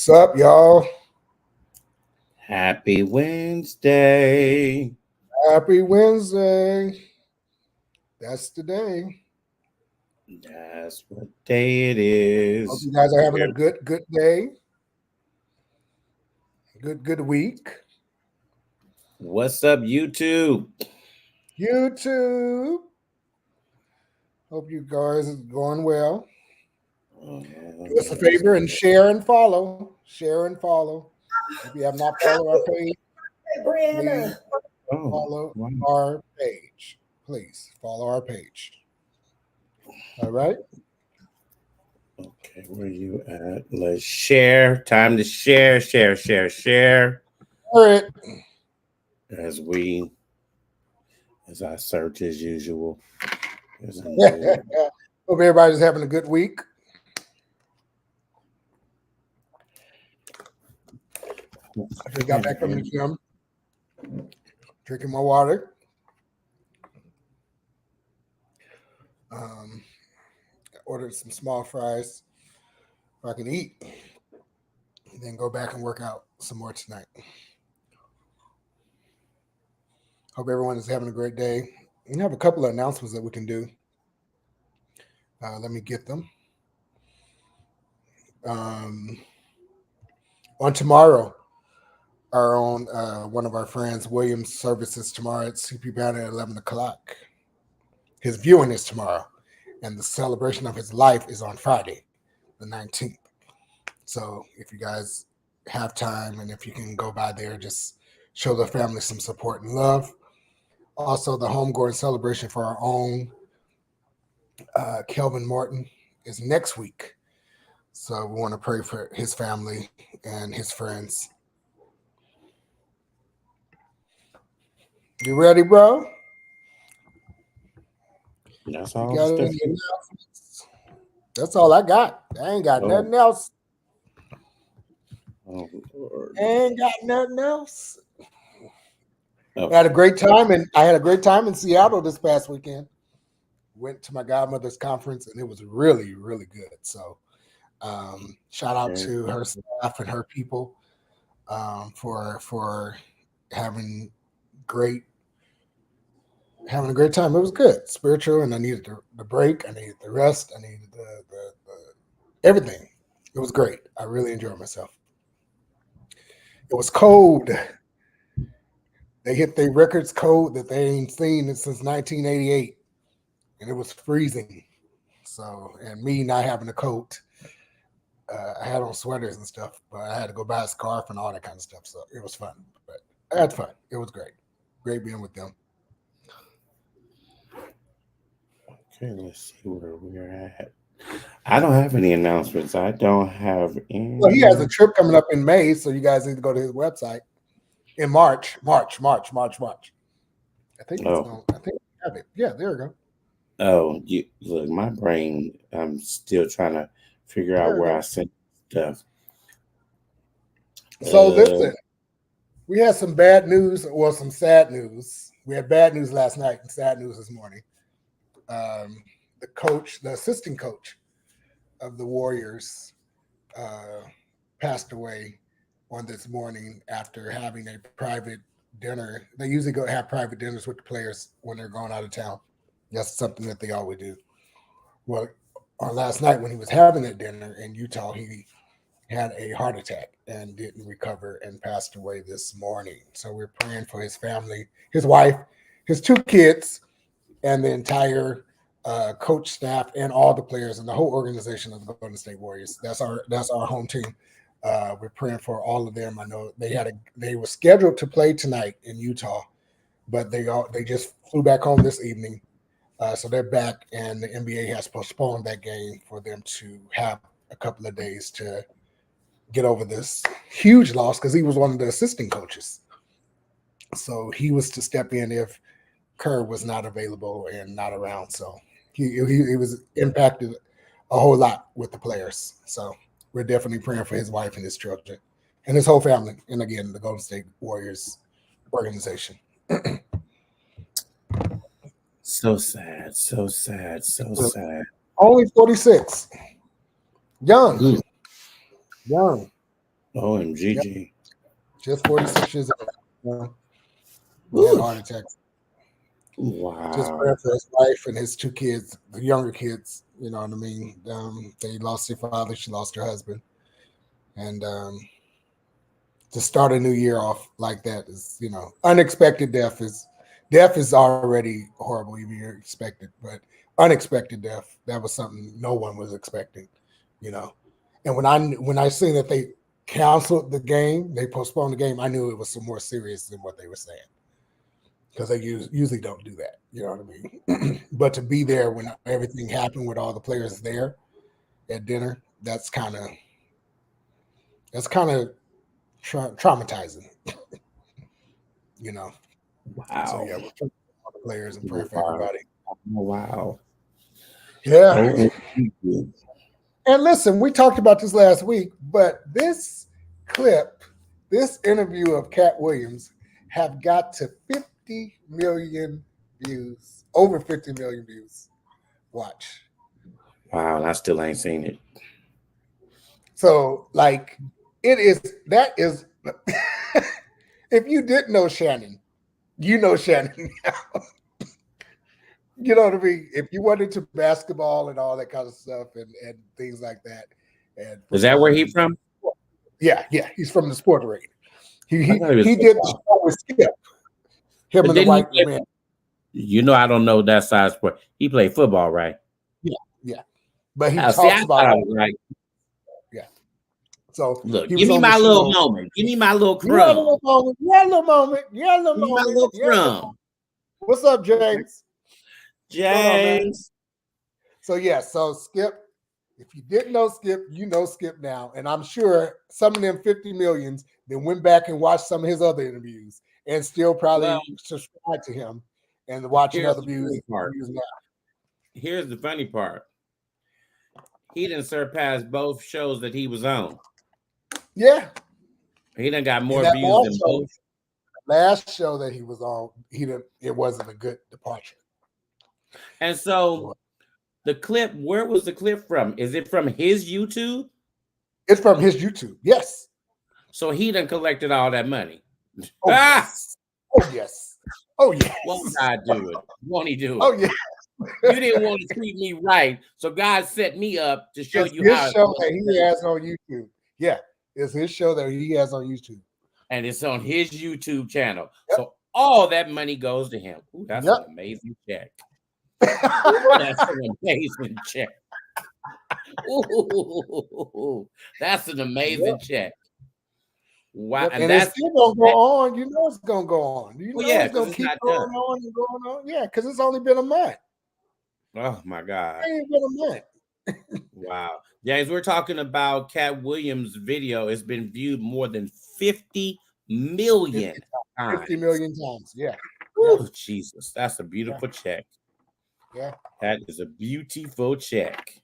What's up, y'all? Happy Wednesday. Happy Wednesday. That's the day. That's what day it Hope is. you guys are having a We're- good day. Good week. What's up, YouTube? YouTube. Hope you guys are going well. Do us a favor and share and follow. Share and follow. If you have not followed our page, please Oh, follow wow. our page. Please follow our page. All right. Okay, where you at? Let's share. Time to share. All right. As we, as I search as usual. There's a new. Hope everybody's having a good week. I just got back from the gym, drinking my water. Ordered some small fries so I can eat, and then go back and work out some more tonight. Hope everyone is having a great day. We have a couple of announcements that we can do. Let me get them. On tomorrow, our own one of our friends, Williams Services, tomorrow at CP Banner at 11 o'clock. His viewing is tomorrow, and the celebration of his life is on Friday, the 19th. So if you guys have time and if you can go by there, just show the family some support and love. Also, the homegoing celebration for our own Kelvin Morton is next week. So we want to pray for his family and his friends. You ready, bro? That's You all the got stuff any you. announcements? That's all I got. I ain't got Oh, nothing else. oh, Lord. I ain't got nothing else. Oh, I had a great time, and I had a great time in Seattle this past weekend. Went to my godmother's conference, and it was really, really good. So, shout out very to good. her staff and her people for having great having a great time. It was good, spiritual, and I needed the break. I needed the rest. I needed the everything. It was great. I really enjoyed myself. It was cold. They hit their records cold that they ain't seen since 1988, and it was freezing. So, and me not having a coat, I had on sweaters and stuff, but I had to go buy a scarf and all that kind of stuff. So it was fun. But I had fun. It was great. Great being with them. Okay, let's see where we're at. I don't have any announcements. I don't have Well, he has a any. trip coming up in May, so you guys need to go to his website in March. I think it's Oh, going. I think we have it. Yeah, there we go. oh, you look, my brain. I'm still trying to figure out There we where I go. sent stuff. So Uh, listen, we had some bad news, well, some sad news. We had bad news last night and sad news this morning. The coach, the assistant coach of the Warriors, uh, passed away on this morning after having a private dinner. They usually go have private dinners with the players when they're going out of town. That's something that they always do. Well, on last night when he was having that dinner in Utah, he had a heart attack and didn't recover and passed away this morning. So we're praying for his family, his wife, his two kids, and the entire coach staff and all the players and the whole organization of the Golden State Warriors. That's our home team. We're praying for all of them. I know they were scheduled to play tonight in Utah, but they just flew back home this evening. So they're back, and the NBA has postponed that game for them to have a couple of days to get over this huge loss because he was one of the assistant coaches. So he was to step in if Kerr was not available and not around. So he was impacted a whole lot with the players. So we're definitely praying for his wife and his children and his whole family. And again, the Golden State Warriors organization. so sad, so sad. Only 46. Young, Mm. young. OMGG. Just 46 years old. He had a heart attack. Just Wow. praying for his wife and his two kids, the younger kids. You know what I mean? They lost their father. She lost her husband. And to start a new year off like that is, unexpected death is already horrible, even you're expected, but unexpected death, that was something no one was expecting, And when I seen that they canceled the game, they postponed the game, I knew it was some more serious than what they were saying. Because they usually don't do that, you know what I mean? But to be there when everything happened with all the players there at dinner, that's kind of traumatizing, Wow. So yeah, we're praying for all the players and praying for everybody. Wow. Yeah. And listen, we talked about this last week, but this interview of Cat Williams have got to 50 million views, over 50 million views. Watch. Wow, and I still ain't seen it. So, like, that is, if you didn't know Shannon, you know Shannon now. You know what I mean? If you went into basketball and all that kind of stuff and things like that. And is that where he's from? Yeah, he's from the sport arena. He did the show with Skip. Him and the white man. I don't know that side sport. He played football, right? Yeah. But he talks about like. Yeah. So look, give me my little moment. Give me my little crumb. Yeah, a little moment. My little crumb. What's up, James? James. So Skip, if you didn't know Skip, you know Skip now. And I'm sure some of them 50 millions then went back and watched some of his other interviews and still probably subscribe to him and watching other views now. Here's the funny part. He didn't surpass both shows that he was on. Yeah. He done got more views than both. Last show that he was on, it wasn't a good departure. And so the clip, where was the clip from? Is it from his YouTube? It's from his YouTube, yes. So he done collected all that money. Oh, yes. Oh, yes. Oh, yes. Won't God do it? Won't he do it? Oh, yeah. You didn't want to treat me right, so God set me up to show you how. His show that he has on YouTube. Yeah, it's his show that he has on YouTube. And it's on his YouTube channel. Yep. So all that money goes to him. Ooh, that's an amazing check. That's an amazing check. Ooh, that's an amazing check. Wow. And that's still gonna go on. You know it's gonna go on. You know it's gonna keep going on and going on. Yeah, because it's only been a month. Oh my God. It ain't been a month. Wow. James, we're talking about Cat Williams' video. It's been viewed more than 50 million times. 50 million times, yeah. Oh, Jesus. That's a beautiful check. Yeah. That is a beautiful check.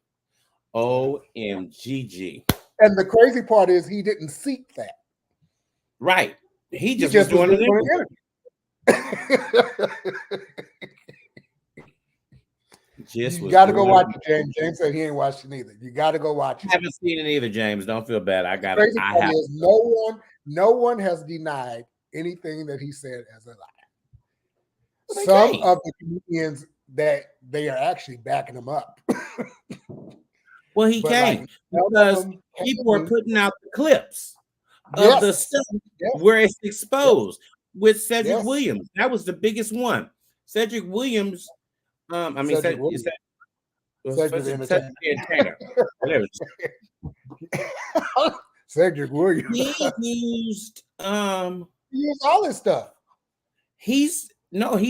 OMGG. And the crazy part is he didn't seek that. Right. He just was doing it anyway. You got to go watch it, James. James said he ain't watched it either. You got to go watch it. I haven't seen it either, James. Don't feel bad. I got it. No one has denied anything that he said as a lie. Some of the comedians that they are actually backing him up. Well, he can't because people are putting out the clips of the stuff where it's exposed with Cedric Williams. That was the biggest one. Cedric Williams. Cedric Williams. He used all this stuff. He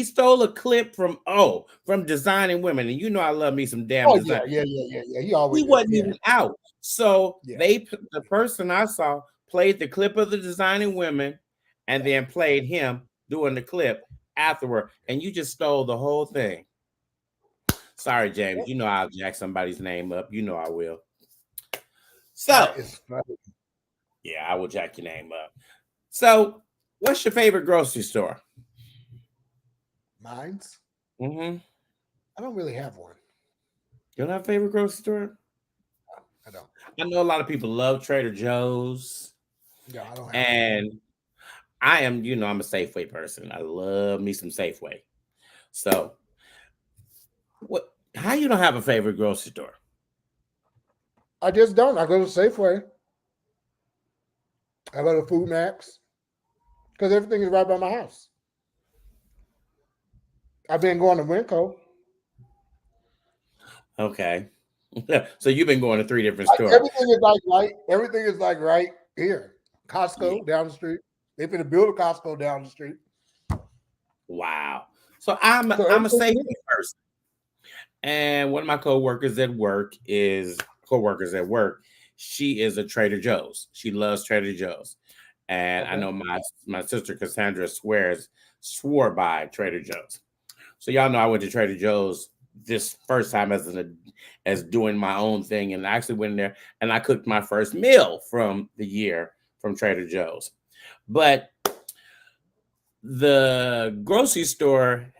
stole a clip from Designing Women, and I love me some damn design. Yeah. He wasn't even out. So the person I saw played the clip of the Designing Women, and then played him doing the clip afterward, and you just stole the whole thing. Sorry, James. I'll jack somebody's name up. I will. So, I will jack your name up. So, what's your favorite grocery store? Mine's? Mm-hmm. I don't really have one. You don't have a favorite grocery store? No, I don't. I know a lot of people love Trader Joe's. Yeah, I don't have. And I am, I'm a Safeway person. I love me some Safeway. So, what? How you don't have a favorite grocery store? I just don't. I go to Safeway. I go to Food Max because everything is right by my house. I've been going to Winco. Okay. So you've been going to 3 different stores. Everything is like right. Everything is like right here. Costco down the street. They're going to build a Costco down the street. Wow. So I'm a Safeway person. And one of my coworkers at work, she is a Trader Joe's. She loves Trader Joe's. And I know my sister Cassandra swore by Trader Joe's. So y'all know I went to Trader Joe's this first time as doing my own thing, and I actually went in there and I cooked my first meal from the year from Trader Joe's. But the grocery store,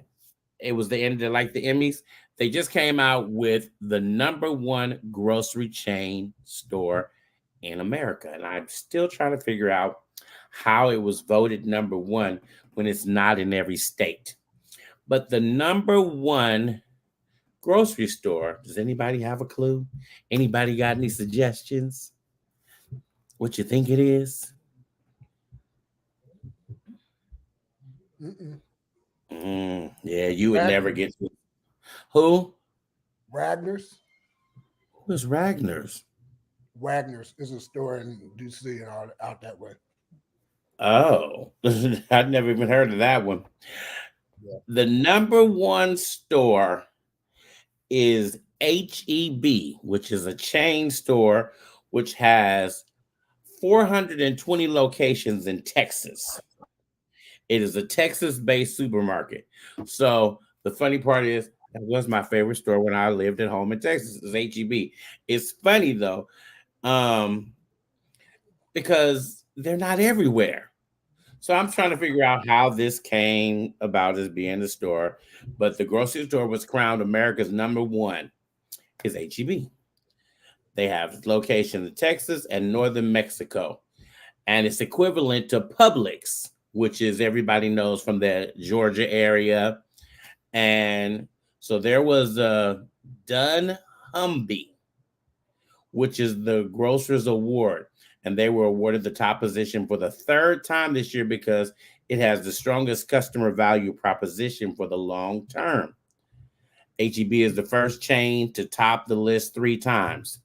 it was the end of like the Emmys. They just came out with the #1 grocery chain store in America, and I'm still trying to figure out how it was voted #1 when it's not in every state. But the #1 grocery store, does anybody have a clue? Anybody got any suggestions? What you think it is? Yeah, you would never get to. Who? Wagner's. Who's Wagner's? Wagner's is a store in DC and all out that way. Oh, I'd never even heard of that one. Yeah. The #1 store is H-E-B, which is a chain store which has 420 locations in Texas. It is a Texas-based supermarket. So the funny part is that was my favorite store when I lived at home in Texas. Is H-E-B. It's funny though, because they're not everywhere. So I'm trying to figure out how this came about as being the store. But the grocery store was crowned America's #1 is H-E-B. They have locations in Texas and northern Mexico. And it's equivalent to Publix, which is everybody knows from the Georgia area. And so there was a dunnhumby, which is the Grocers Award. And they were awarded the top position for the 3rd time this year because it has the strongest customer value proposition for the long term. H-E-B is the first chain to top the list 3 times.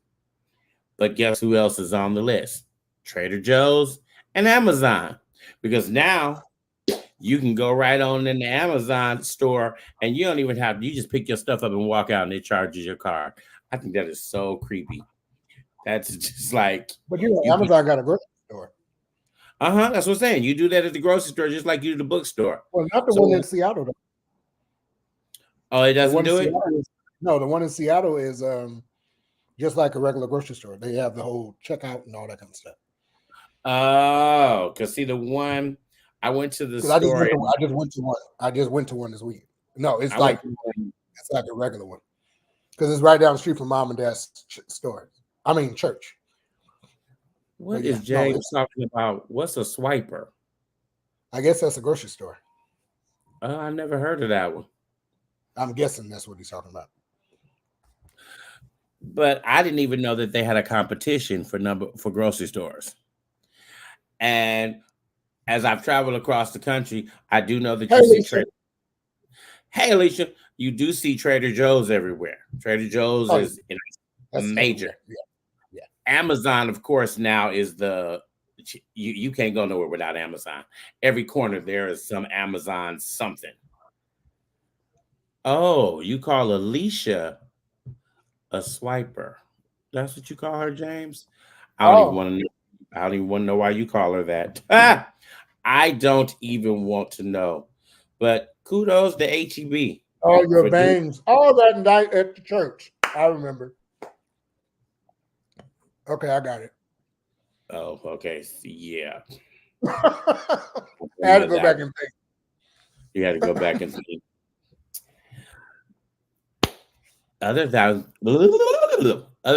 But guess who else is on the list? Trader Joe's and Amazon. Because now you can go right on in the Amazon store and you don't even you just pick your stuff up and walk out and it charges your card. I think that is so creepy. That's just like. But Amazon got a grocery store. That's what I'm saying. You do that at the grocery store just like you do the bookstore. Well, not the one in Seattle, though. Oh, it doesn't do it? No, the one in Seattle is just like a regular grocery store. They have the whole checkout and all that kind of stuff. Oh, because see, the one I went to the store. I just went to one this week. No, it's like a regular one because it's right down the street from Mom and Dad's store. Church. What is James talking about? What's a swiper? I guess that's a grocery store. I never heard of that one. I'm guessing that's what he's talking about. But I didn't even know that they had a competition for grocery stores. And as I've traveled across the country, I do know that you see Hey, Alicia, you do see Trader Joe's everywhere. Trader Joe's is major. Yeah. Amazon, of course, now is you can't go nowhere without Amazon. Every corner there is some Amazon something. Oh, you call Alicia a swiper. That's what you call her, James? I don't even want to know why you call her that. I don't even want to know. But kudos to H-E-B. Oh, your bangs. All that night at the church. I remember. Okay, I got it. Oh, okay. Yeah. I had to go back and think. You had to go back and think. Other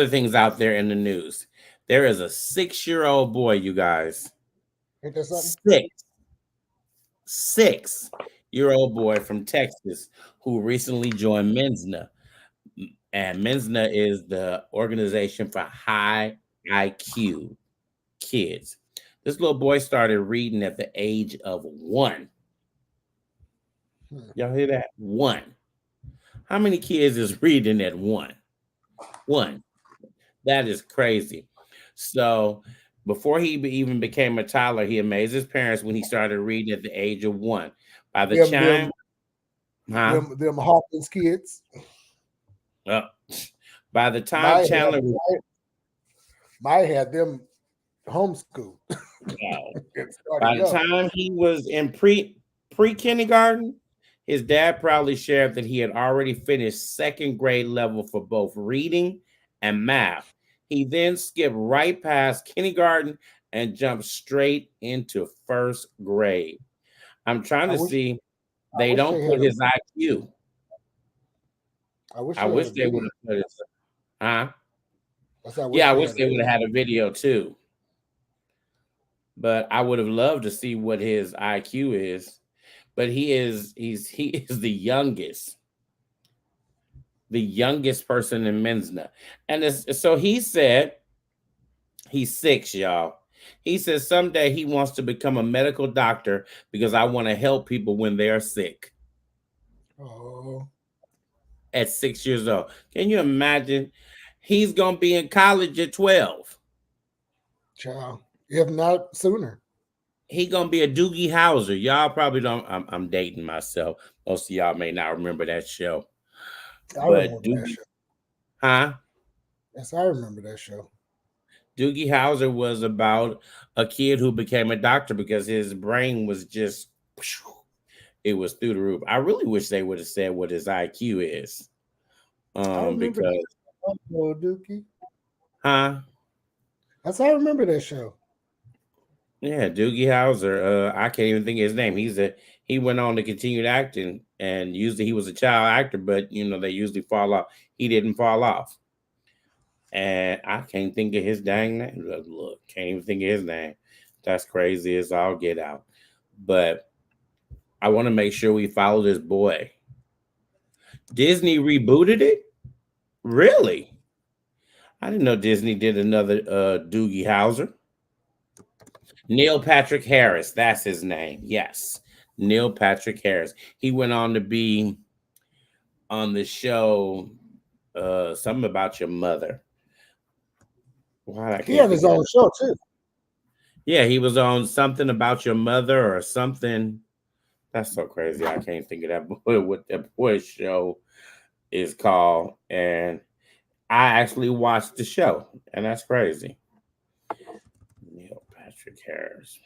things out there in the news. There is a 6-year-old boy, you guys. Ain't that something? 6-year-old boy from Texas who recently joined MINSNA. And MINSNA is the organization for high IQ kids. This little boy started reading at the age of 1. Y'all hear that? 1. How many kids is reading at 1? 1. That is crazy. So before he even became a toddler, he amazed his parents when he started reading at the age of 1. By the time, them Hawkins kids. By the time Chandler might had them homeschooled. By the time he was in pre-kindergarten, his dad proudly shared that he had already finished second grade level for both reading and math. He then skipped right past kindergarten and jumped straight into first grade. I'm trying to see. They don't put his IQ. I wish they would have put his. Huh? Yeah, I wish they would have had a video too. But I would have loved to see what his IQ is. But he is the youngest person in MINSNA. And so he said he's 6, y'all. He says someday he wants to become a medical doctor because I want to help people when they are sick. Oh. At 6 years old. Can you imagine? He's going to be in college at 12. Child, if not sooner. He going to be a Doogie Howser. Y'all probably don't. I'm dating myself. Most of y'all may not remember that show. I remember that show. Huh? Yes, I remember that show. Doogie Howser was about a kid who became a doctor because his brain was just, it was through the roof. I really wish they would have said what his IQ is. Because Doogie. Huh? I remember that show. Yeah, Doogie Howser. I can't even think of his name. He went on to continue acting, and usually he was a child actor, but they usually fall off. He didn't fall off. And I can't think of his dang name. Look, can't even think of his name. That's crazy as all get out. But I want to make sure we follow this boy. Disney rebooted it? Really? I didn't know Disney did another Doogie Howser. Neil Patrick Harris, that's his name. Yes, Neil Patrick Harris. He went on to be on the show Something About Your Mother. He had his own show too. Yeah, he was on Something About Your Mother or something. That's so crazy. I can't think of that boy. What that boy's show is called. And I actually watched the show, and that's crazy. Neil Patrick Harris.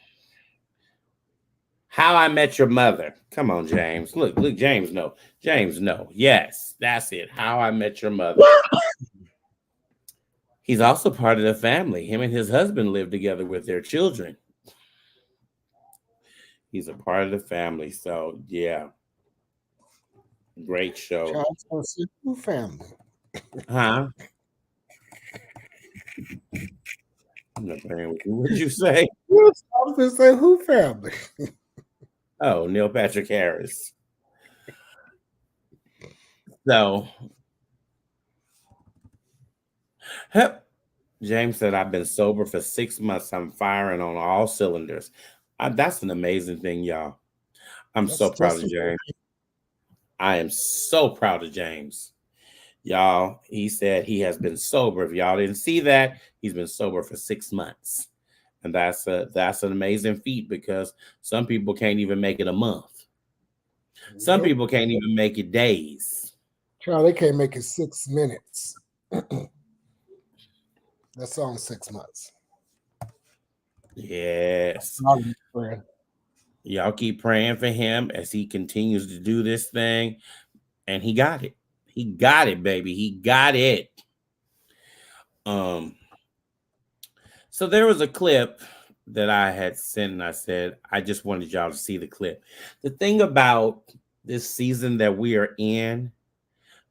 How I Met Your Mother. Come on, James. Look, James, no. James, no. Yes, that's it. How I Met Your Mother. He's also part of the family. Him and his husband live together with their children. He's a part of the family. So, yeah. Great show. Who family? Huh? I'm not playing with you. What did you say? I was going to say, who family? Oh, Neil Patrick Harris. So, James said, I've been sober for 6 months. I'm firing on all cylinders. That's an amazing thing, y'all. That's so proud of James. I am so proud of James. Y'all, he said he has been sober. If y'all didn't see that, he's been sober for 6 months. And that's an amazing feat because some people can't even make it a month. Some people can't even make it days. Child, they can't make it 6 minutes. That's on 6 months. Yes. Y'all keep praying for him as he continues to do this thing. And he got it. He got it, baby. He got it. So there was a clip that I had sent, and I said, I just wanted y'all to see the clip. The thing about this season that we are in,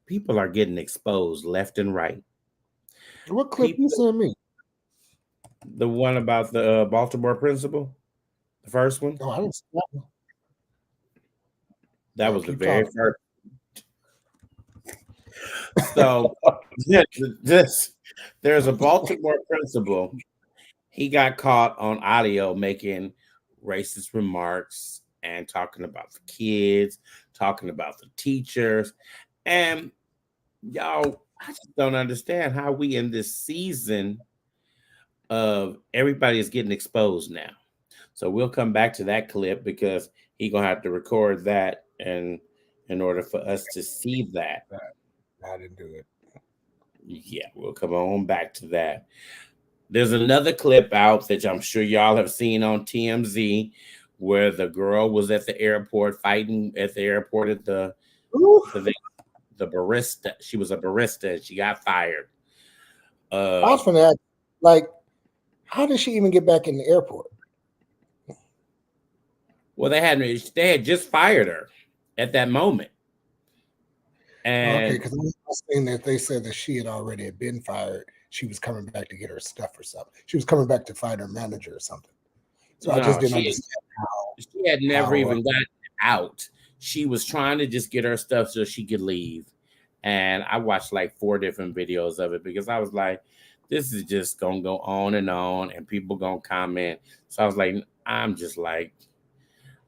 people are getting exposed left and right. What clip you sent me? The one about the Baltimore principal. The first one? Oh, I didn't see that one. That was the Keep very talking. first. So there's a Baltimore principal. He got caught on audio making racist remarks and talking about the kids, talking about the teachers. And y'all, I just don't understand how we in this season of everybody is getting exposed now. So we'll come back to that clip because he gonna have to record that and in order for us to see that. I didn't do it. Yeah, we'll come on back to that. There's another clip out that I'm sure y'all have seen on TMZ where the girl was at the airport fighting at the airport at the barista. She was a barista and she got fired. I was from that. Like, how did she even get back in the airport? Well, they had just fired her at that moment. And okay, because I was saying that they said that she had already been fired. She was coming back to get her stuff or something. She was coming back to find her manager or something. So I just didn't understand how. She had never even gotten out. She was trying to just get her stuff so she could leave. And I watched like 4 different videos of it because I was like, this is just going to go on and people going to comment. So I was like, I'm just like,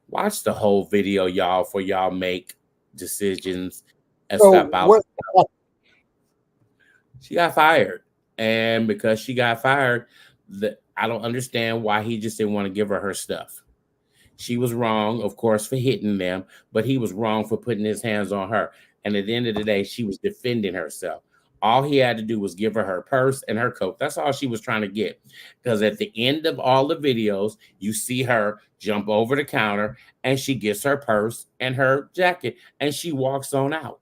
watch the whole video, y'all, for y'all make decisions and step out. She got fired. And because she got fired, I don't understand why he just didn't want to give her stuff. She was wrong, of course, for hitting them, but he was wrong for putting his hands on her. And at the end of the day, she was defending herself. All he had to do was give her purse and her coat. That's all she was trying to get. Because at the end of all the videos, you see her jump over the counter and she gets her purse and her jacket and she walks on out.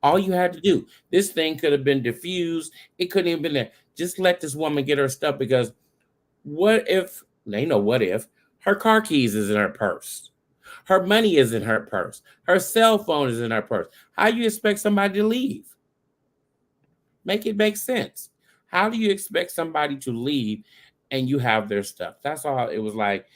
All you had to do, this thing could have been diffused. It couldn't even been there. Just let this woman get her stuff because what if, they know what if, her car keys is in her purse. Her money is in her purse. Her cell phone is in her purse. How do you expect somebody to leave? Make it make sense. How do you expect somebody to leave and you have their stuff? That's all it was like.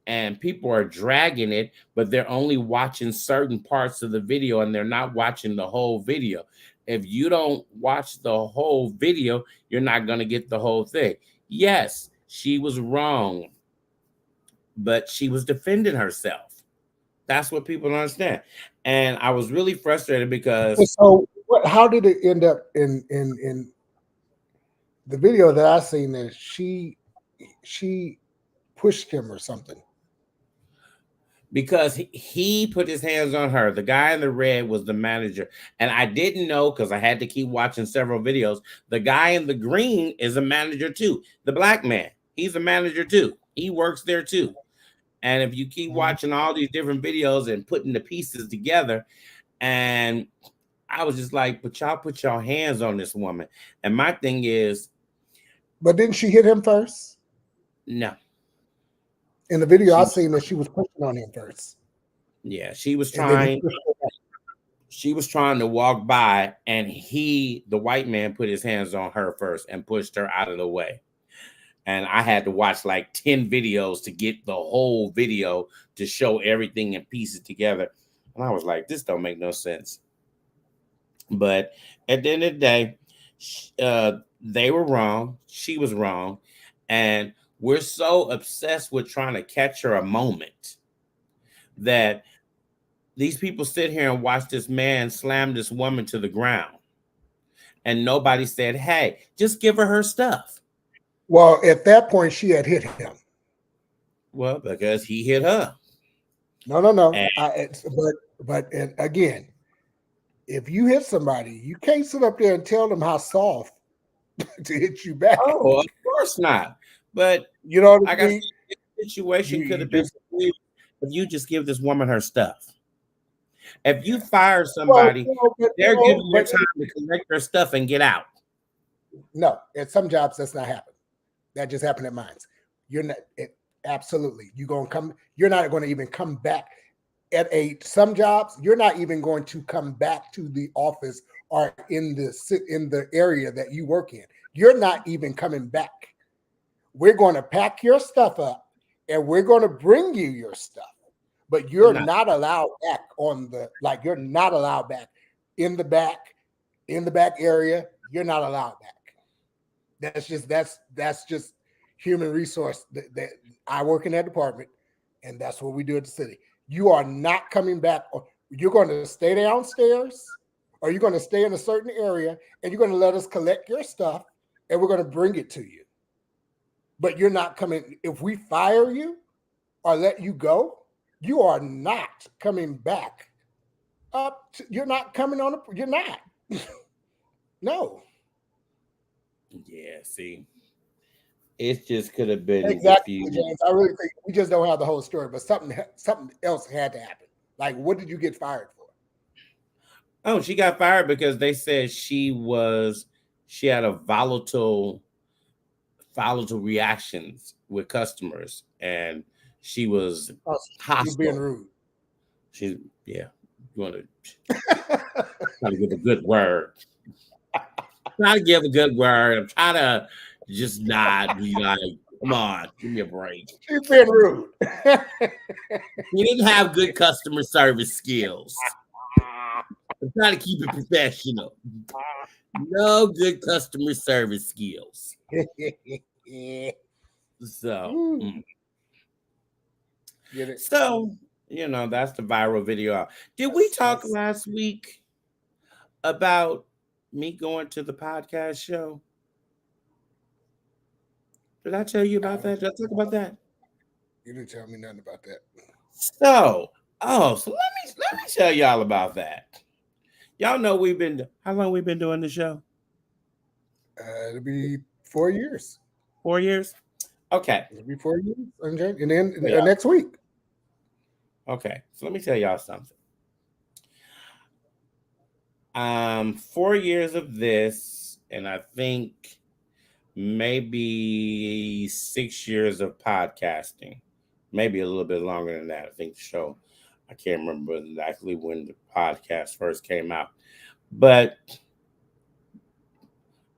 And people are dragging it, but they're only watching certain parts of the video and they're not watching the whole video. If you don't watch the whole video, you're not going to get the whole thing. Yes, she was wrong, but she was defending herself. That's what people don't understand. And I was really frustrated because. So how did it end up in the video that I seen that she pushed him or something? Because he put his hands on her. The guy in the red was the manager. And I didn't know because I had to keep watching several videos. The guy in the green is a manager too. The black man, he's a manager too. He works there too. And if you keep watching all these different videos and putting the pieces together, and I was just like, but y'all put your hands on this woman. And my thing is. But didn't she hit him first? No. In the video, I seen that she was pushing on him first. Yeah, she was trying. She was trying to walk by, and the white man, put his hands on her first and pushed her out of the way. And I had to watch like 10 videos to get the whole video to show everything and piece it together. And I was like, this don't make no sense. But at the end of the day, they were wrong. She was wrong. And we're so obsessed with trying to catch her a moment that these people sit here and watch this man slam this woman to the ground. And nobody said, hey, just give her stuff. Well, at that point, she had hit him. Well, because he hit her. No. But again, if you hit somebody, you can't sit up there and tell them how soft to hit you back. Oh, of course not. But you know what I mean? The situation could have been if you just give this woman her stuff. If you fire somebody, they're giving you time to collect their stuff and get out. No, at some jobs that's not happening. That just happened at mine. You're not absolutely. You're not going to even come back at some jobs. You're not even going to come back to the office or in the area that you work in. You're not even coming back. We're going to pack your stuff up and we're going to bring you your stuff, but you're not allowed back you're not allowed back in the back area. You're not allowed back. That's just human resource that I work in that department, and that's what we do at the city. You are not coming back. You're going to stay downstairs, or you're going to stay in a certain area, and you're going to let us collect your stuff, and we're going to bring it to you. But you're not coming. If we fire you or let you go, you are not coming back up. You're not coming on. You're not. No. Yeah, see, it just could have been exactly, James. I really think we just don't have the whole story, but something else had to happen. Like, what did you get fired for? Oh, she got fired because they said she had a volatile reactions with customers, and she was hostile. She's being rude. You want to try to give a good word. Try to give a good word. I'm trying to just not be like, come on, give me a break. She's being rude. You didn't have good customer service skills. I'm trying to keep it professional. No good customer service skills. So, that's the viral video. Did we talk last week about me going to the podcast show? Did I tell you about that? Did I talk about that? You didn't tell me nothing about that. So let me tell y'all about that. Y'all know how long we've been doing the show? It'll be 4 years. 4 years? Okay. It'll be 4 years. And then next week. Okay. So let me tell y'all something. 4 years of this, and I think maybe 6 years of podcasting. Maybe a little bit longer than that. I think the show, I can't remember exactly when the podcast first came out. But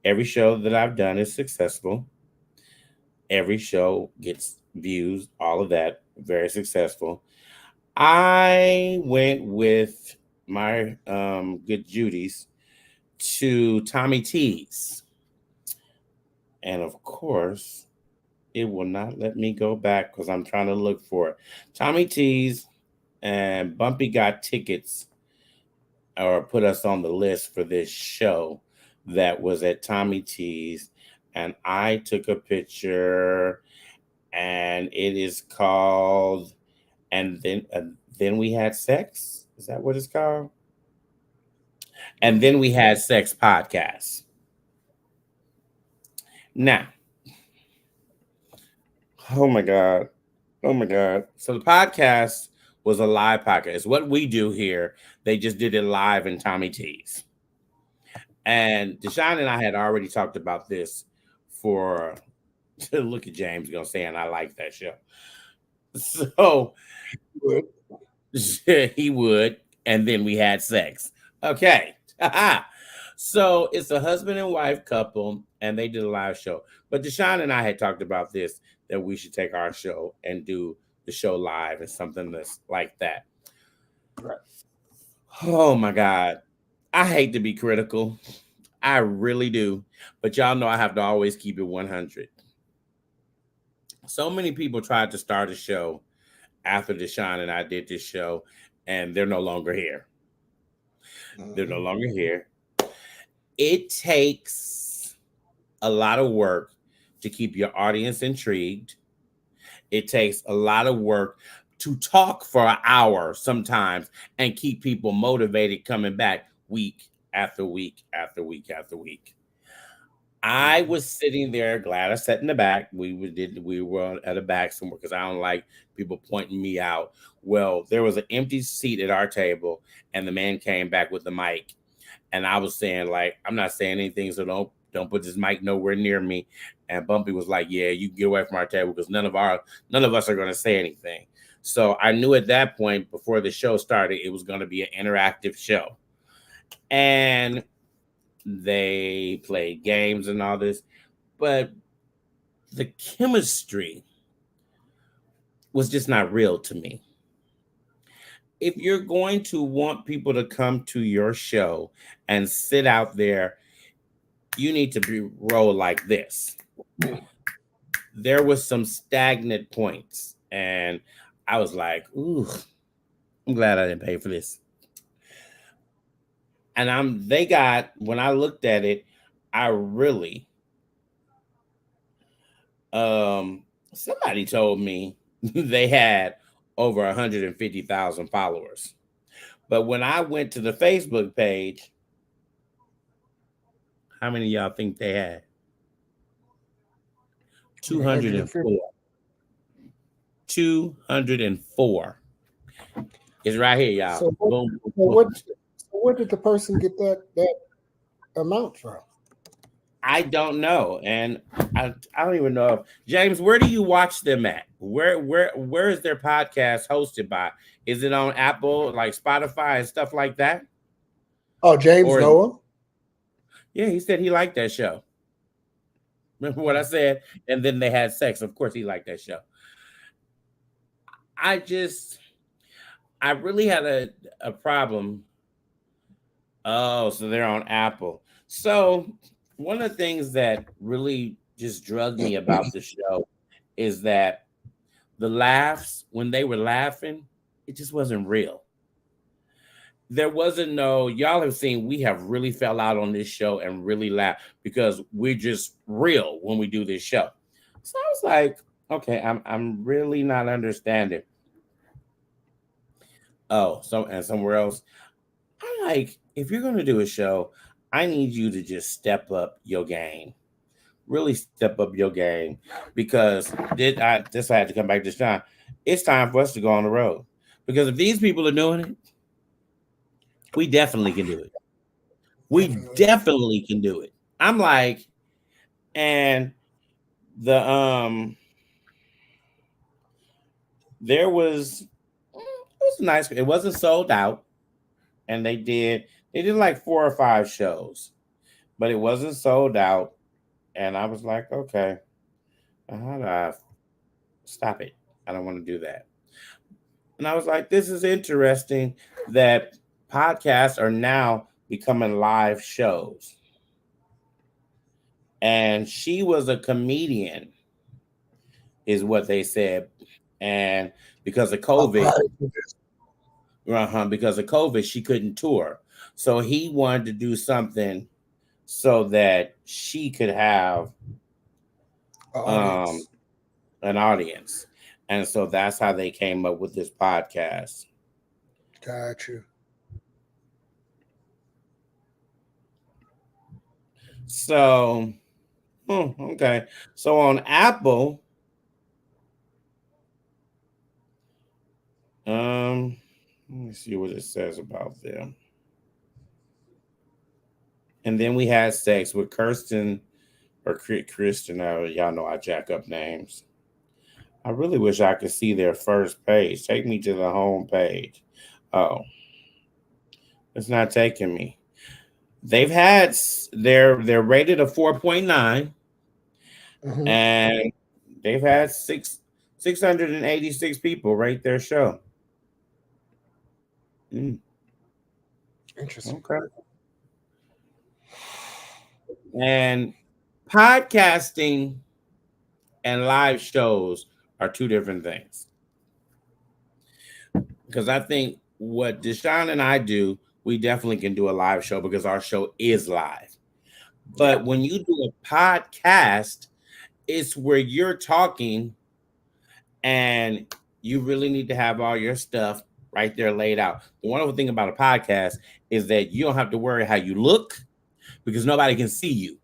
every show that I've done is successful. Every show gets views, all of that, very successful. I went with my good Judy's to Tommy T's. And of course, it will not let me go back because I'm trying to look for it. Tommy T's and Bumpy got tickets or put us on the list for this show that was at Tommy T's. And I took a picture, and it is called And Then We Had Sex. Is that what it's called? And Then We Had Sex podcast. Now, oh my God. So the podcast was a live podcast. It's what we do here. They just did it live in Tommy T's. And Deshaun and I had already talked about this look at James going to say, and I like that show. So he would. And then we had sex. Okay. So it's a husband and wife couple, and they did a live show. But Deshaun and I had talked about this, that we should take our show and do the show live and something that's like that. Right. Oh my God. I hate to be critical. I really do. But y'all know I have to always keep it 100. So many people tried to start a show after Deshaun and I did this show, and they're no longer here. They're no longer here. It takes a lot of work to keep your audience intrigued. It takes a lot of work to talk for an hour sometimes and keep people motivated coming back week after week after week after week. I was sitting there, glad I sat in the back. We were at the back somewhere because I don't like people pointing me out. Well, there was an empty seat at our table, and the man came back with the mic. And I was saying, like, I'm not saying anything, so don't put this mic nowhere near me. And Bumpy was like, yeah, you can get away from our table because none of us are going to say anything. So I knew at that point, before the show started, it was going to be an interactive show. And they played games and all this. But the chemistry was just not real to me. If you're going to want people to come to your show and sit out there, you need to be roll like this. There was some stagnant points, and I was like, ooh, I'm glad I didn't pay for this. And when I looked at it, I really somebody told me they had over 150,000 followers. But when I went to the Facebook page, how many of y'all think they had? 204. 204. It's right here, y'all. So where did the person get that amount from? I don't know, and I don't even know if James. Where do you watch them at? Where is their podcast hosted by? Is it on Apple, like Spotify and stuff like that? Oh, James Noah. Yeah, he said he liked that show. Remember what I said? And then they had sex. Of course, he liked that show. I really had a problem. Oh, so they're on Apple. So one of the things that really just drugged me about the show is that the laughs, when they were laughing, it just wasn't real. There wasn't y'all have seen, we have really fell out on this show and really laughed because we're just real when we do this show. So I was like, okay, I'm really not understanding. Oh, and somewhere else. I'm like, if you're going to do a show, I need you to just step up your game. Really step up your game, because I had to come back to Sean. It's time for us to go on the road, because if these people are doing it, we definitely can do it. We definitely can do it. I'm like, and there was, it was nice. It wasn't sold out, and they did like 4 or 5 shows, but it wasn't sold out. And I was like, okay, how do I stop it? I don't want to do that. And I was like, this is interesting that podcasts are now becoming live shows. And she was a comedian, is what they said. And because of COVID, she couldn't tour. So he wanted to do something so that she could have an audience. And so that's how they came up with this podcast. Got you. So, okay. So on Apple, let me see what it says about them. And then we had sex with Kirsten or Kristen. Y'all know I jack up names. I really wish I could see their first page. Take me to the home page. Oh, it's not taking me. They've had they're rated a 4.9, and they've had 686 people rate their show. Interesting. Okay. And podcasting and live shows are 2 different things. Because I think what Deshaun and I do, we definitely can do a live show because our show is live. But when you do a podcast, it's where you're talking and you really need to have all your stuff right there laid out. The wonderful thing about a podcast is that you don't have to worry how you look, because nobody can see you.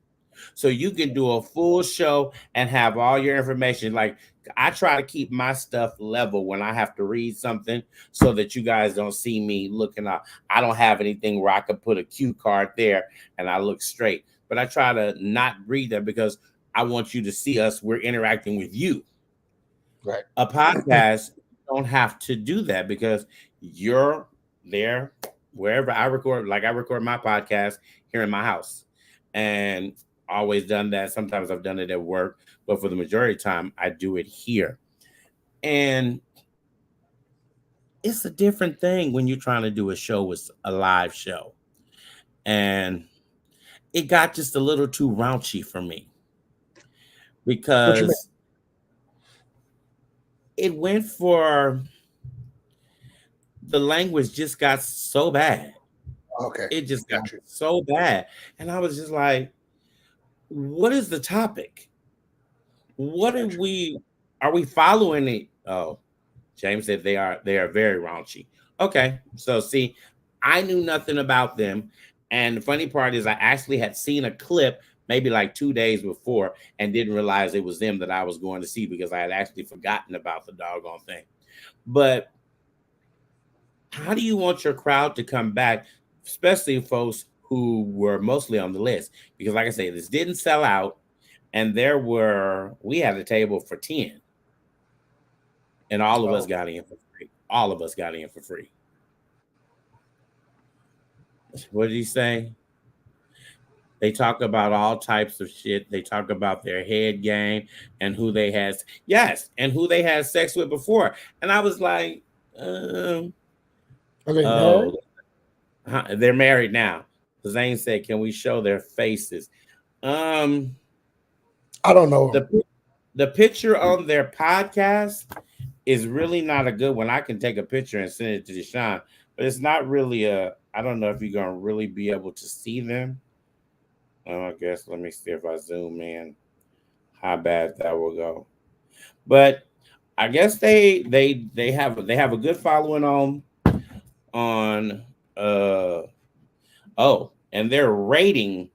So you can do a full show and have all your information. Like, I try to keep my stuff level when I have to read something so that you guys don't see me looking up. I don't have anything where I could put a cue card there and I look straight. But I try to not read that because I want you to see us. We're interacting with you. Right. A podcast, you don't have to do that because you're there wherever I record. Like, I record my podcast here in my house, and always done that. Sometimes I've done it at work, but for the majority of the time, I do it here. And it's a different thing when you're trying to do a show with a live show. And it got just a little too raunchy for me What you mean? because it went for the language just got so bad. Okay. It just got Gotcha. so bad. And I was just like, what is the topic? What are Gotcha. we following it? Oh, James said they are very raunchy. Okay. So see, I knew nothing about them. And the funny part is I actually had seen a clip maybe like 2 days before and didn't realize it was them that I was going to see because I had actually forgotten about the doggone thing. But how do you want your crowd to come back, especially folks who were mostly on the list? Because like I say, this didn't sell out, and we had a table for 10, and all of us got in for free. All of us got in for free. What did he say? They talk about all types of shit. They talk about their head game and who they had, and who they had sex with before. And I was like, Are they married? They're married now. Zane said, "Can we show their faces?" I don't know. The picture on their podcast is really not a good one. I can take a picture and send it to Deshaun, but it's not really I don't know if you're gonna really be able to see them. I guess let me see if I zoom in, how bad that will go. But I guess they have a good following on and their rating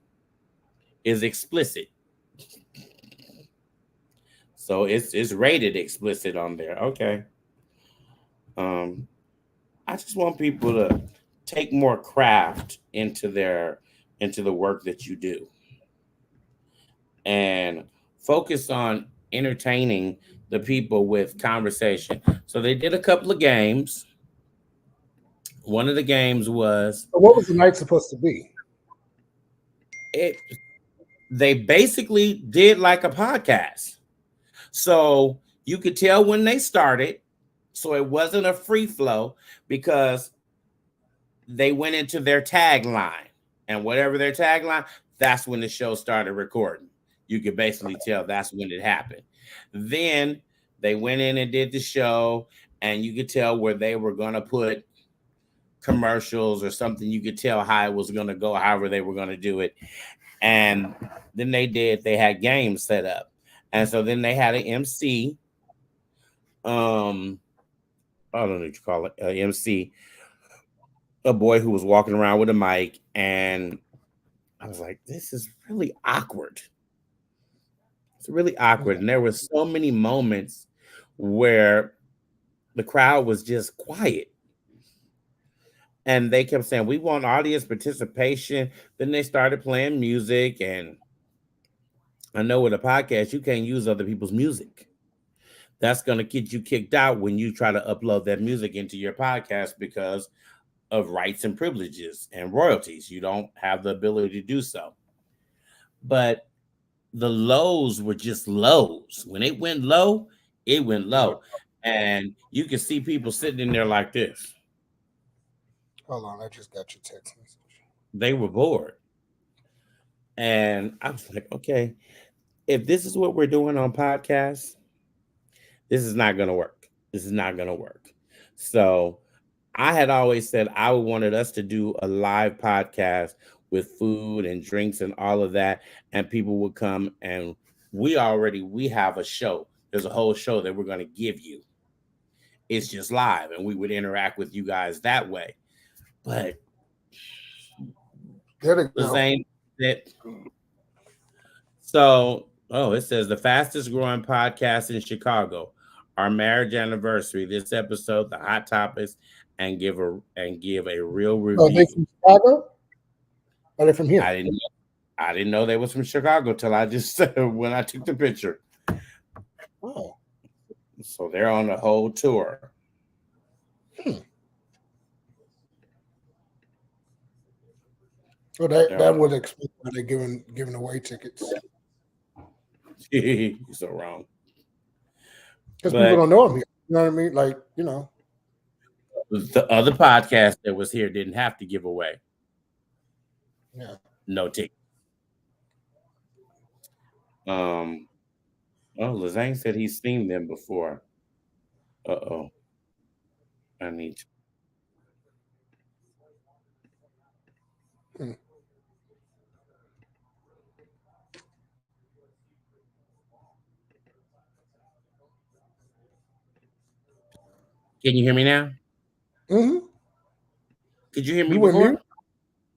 is explicit. So it's rated explicit on there. Okay. I just want people to take more craft into the work that you do and focus on entertaining the people with conversation. So they did a couple of games. One of the games was, What was the night supposed to be? They basically did like a podcast. So you could tell when they started. So it wasn't a free flow because they went into their tagline, and whatever their tagline, that's when the show started recording. You could basically tell that's when it happened. Then they went in and did the show, and you could tell where they were going to put commercials or something. You could tell how it was going to go, however they were going to do it. And then they had games set up. And so then they had an MC. I don't know what you call it, MC, a boy who was walking around with a mic, and I was like, this is really awkward. It's really awkward. And there were so many moments where the crowd was just quiet. And they kept saying, we want audience participation. Then they started playing music. And I know with a podcast, you can't use other people's music. That's going to get you kicked out when you try to upload that music into your podcast because of rights and privileges and royalties. You don't have the ability to do so. But the lows were just lows. When it went low, it went low. And you can see people sitting in there like this. Hold on, I just got your text message. They were bored. And I was like, okay, if this is what we're doing on podcasts, this is not going to work. This is not going to work. So I had always said I wanted us to do a live podcast with food and drinks and all of that. And people would come, and we have a show. There's a whole show that we're going to give you. It's just live, and we would interact with you guys that way. But it says the fastest growing podcast in Chicago, our marriage anniversary, this episode, the hot topics, and give a real review. Are they from Chicago? Are they from here? I didn't know they was from Chicago till I just when I took the picture. Oh, so they're on the whole tour. So that would explain why they're giving away tickets. You're so wrong. Because people don't know them here. You know what I mean? Like, you know. The other podcast that was here didn't have to give away. Yeah. No ticket. Lazane said he's seen them before. I need to. Can you hear me now? Mm-hmm. Could you hear me You before? Mute?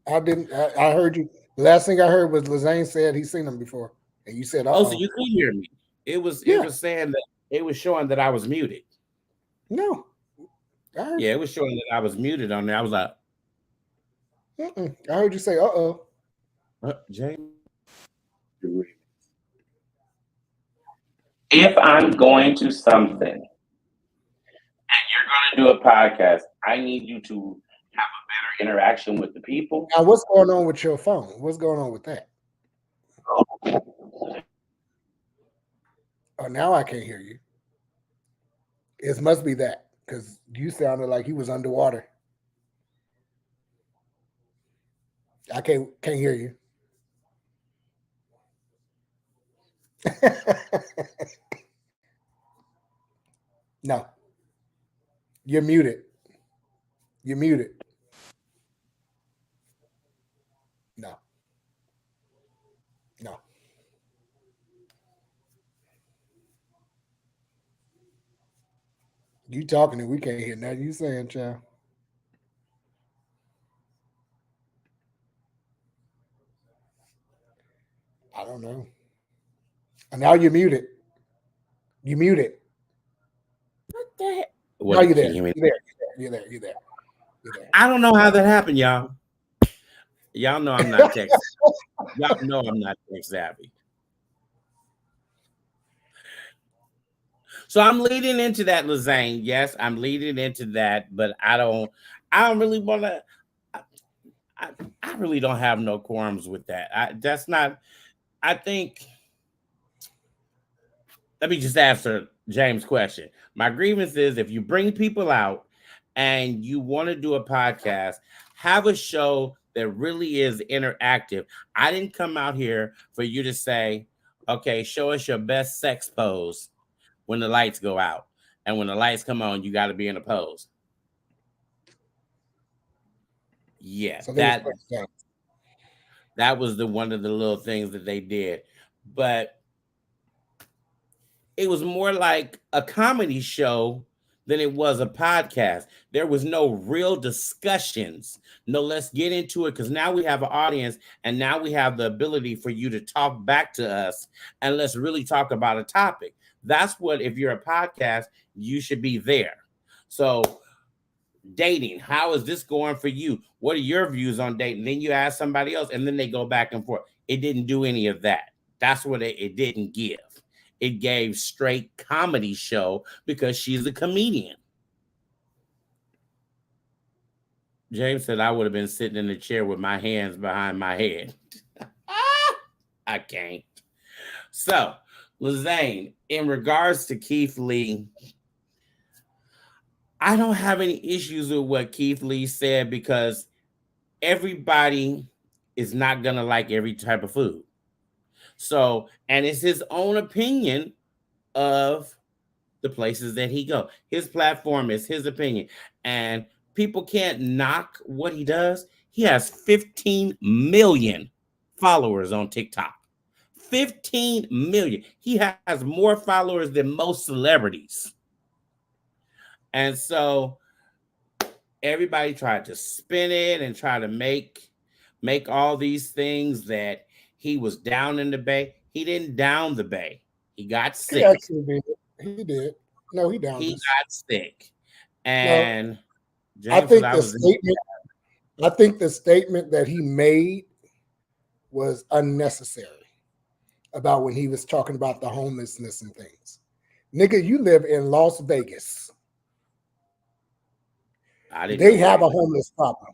I didn't. I heard you. The last thing I heard was Lazane said he's seen them before, and you said, "Oh, so you could hear me?" It was saying that it was showing that I was muted. No. Yeah, it was showing that I was muted on there. I was like, I heard you say, James. If I'm going to something and you're going to do a podcast, I need you to have a better interaction with the people. Now, what's going on with your phone? What's going on with that? Oh, now I can't hear you. It must be that because you sounded like he was underwater. I can't hear you. No. You're muted. You're muted. No. No. You talking and we can't hear nothing you saying, child. I don't know. And now you're muted. You muted. What the heck? Now you're there. You're there. I don't know how that happened, y'all. Y'all know I'm not tech. Y'all know I'm not tech savvy. So I'm leading into that, Lazane. Yes, I'm leading into that, but I don't really want to. I really don't have no quorums with that. That's not. I think. Let me just answer James' question. My grievance is if you bring people out and you want to do a podcast, have a show that really is interactive. I didn't come out here for you to say, okay, show us your best sex pose when the lights go out. And when the lights come on, you got to be in a pose. Yeah, so that was one of the little things that they did. But it was more like a comedy show than it was a podcast. There was no real discussions. No, let's get into it because now we have an audience and now we have the ability for you to talk back to us and let's really talk about a topic. That's what, if you're a podcast, you should be there. So dating, how is this going for you? What are your views on dating? Then you ask somebody else and then they go back and forth. It didn't do any of that. That's what it didn't give. It gave straight comedy show because she's a comedian. James said I would have been sitting in the chair with my hands behind my head. I can't. So, Lazane, in regards to Keith Lee, I don't have any issues with what Keith Lee said because everybody is not going to like every type of food. So, and it's his own opinion of the places that he go. His platform is his opinion, and people can't knock what he does. He has 15 million followers on TikTok. 15 million. He has more followers than most celebrities. And so everybody tried to spin it and try to make all these things that he was down in the Bay. He didn't down the Bay. He got sick. He actually did. He did. No, he downed us. Got sick. And no, I think the statement that he made was unnecessary about when he was talking about the homelessness and things. Nigga, you live in Las Vegas. They have a homeless problem.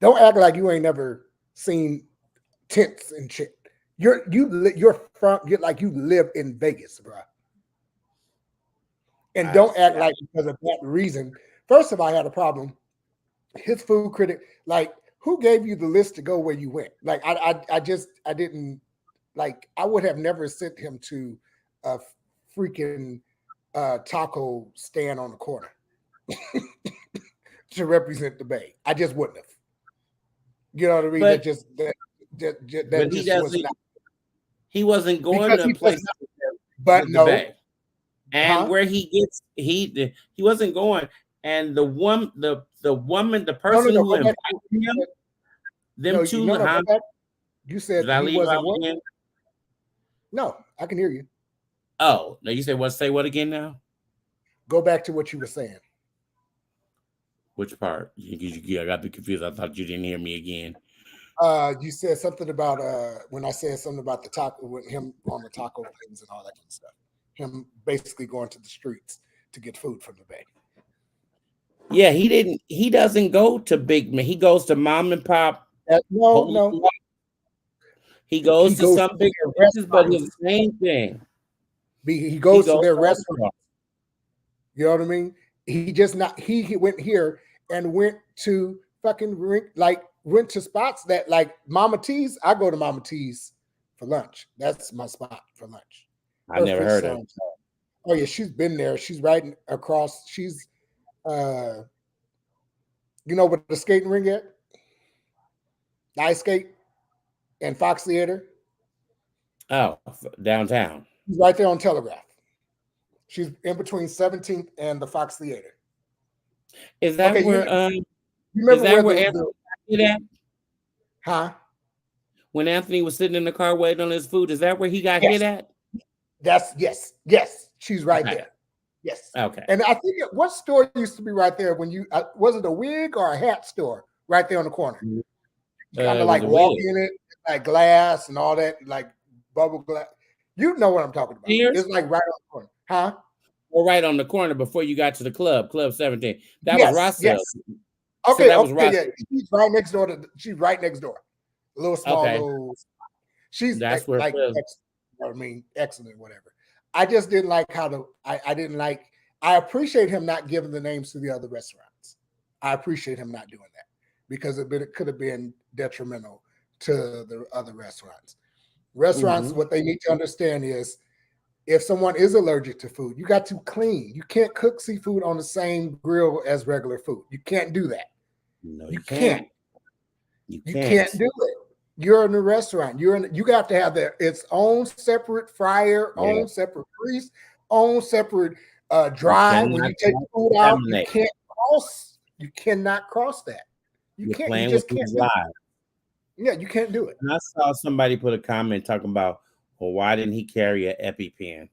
Don't act like you ain't never seen tents and shit. You're like you live in Vegas, bro. And don't act like because of that reason. First of all, I had a problem. His food critic, like, who gave you the list to go where you went? Like, I didn't, like, I would have never sent him to a freaking taco stand on the corner to represent the Bay. I just wouldn't have. You know what I mean? But, he wasn't going to a place, but no. Bay. And where he gets, he wasn't going. And the woman, the person who invited him, them two. You said he wasn't working. No, I can hear you. Oh, no, you said what? Say what again now? Go back to what you were saying. Which part? I got confused. I thought you didn't hear me again. You said something about when I said something about the taco, with him on the taco things and all that kind of stuff. Him basically going to the streets to get food from the Bay. Yeah, he doesn't go to Big Man. He goes to mom and pop. No. He goes to some bigger restaurants, but it's the same thing. He goes to their restaurants. You know what I mean? He went here and went to fucking went to spots that like Mama T's. I go to Mama T's for lunch. That's my spot for lunch. I never heard of it. Oh yeah, she's been there. She's right across. She's you know what the skating ring at? The ice skate and Fox Theater. Oh, downtown. She's right there on Telegraph. She's in between 17th and the Fox Theater. Is that where? You remember where Anthony did that? Huh? When Anthony was sitting in the car waiting on his food, is that where he got hit at? Yes. She's right there. Yes. Okay. And I think what store used to be right there when you was it a wig or a hat store right there on the corner? Kind of like walk in it, like glass and all that, like bubble glass. You know what I'm talking about. It's like right on the corner. Huh? Or right on the corner before you got to the club 17. That was Rossell. Yes. Okay, yeah. She's right next door. She's right next door. A little small little. That's where like excellent, whatever. I just didn't like how I appreciate him not giving the names to the other restaurants. I appreciate him not doing that because it could have been detrimental to the other restaurants. Restaurants, what they need to understand is if someone is allergic to food, you got to clean. You can't cook seafood on the same grill as regular food. You can't do that. No, you can't. You can't do it. You're in a restaurant. You got to have its own separate fryer, own separate grease, own separate dry. When you take food out, you can't cross. You cannot cross that. You just can't. Yeah, you can't do it. And I saw somebody put a comment talking about, well, why didn't he carry an EpiPen?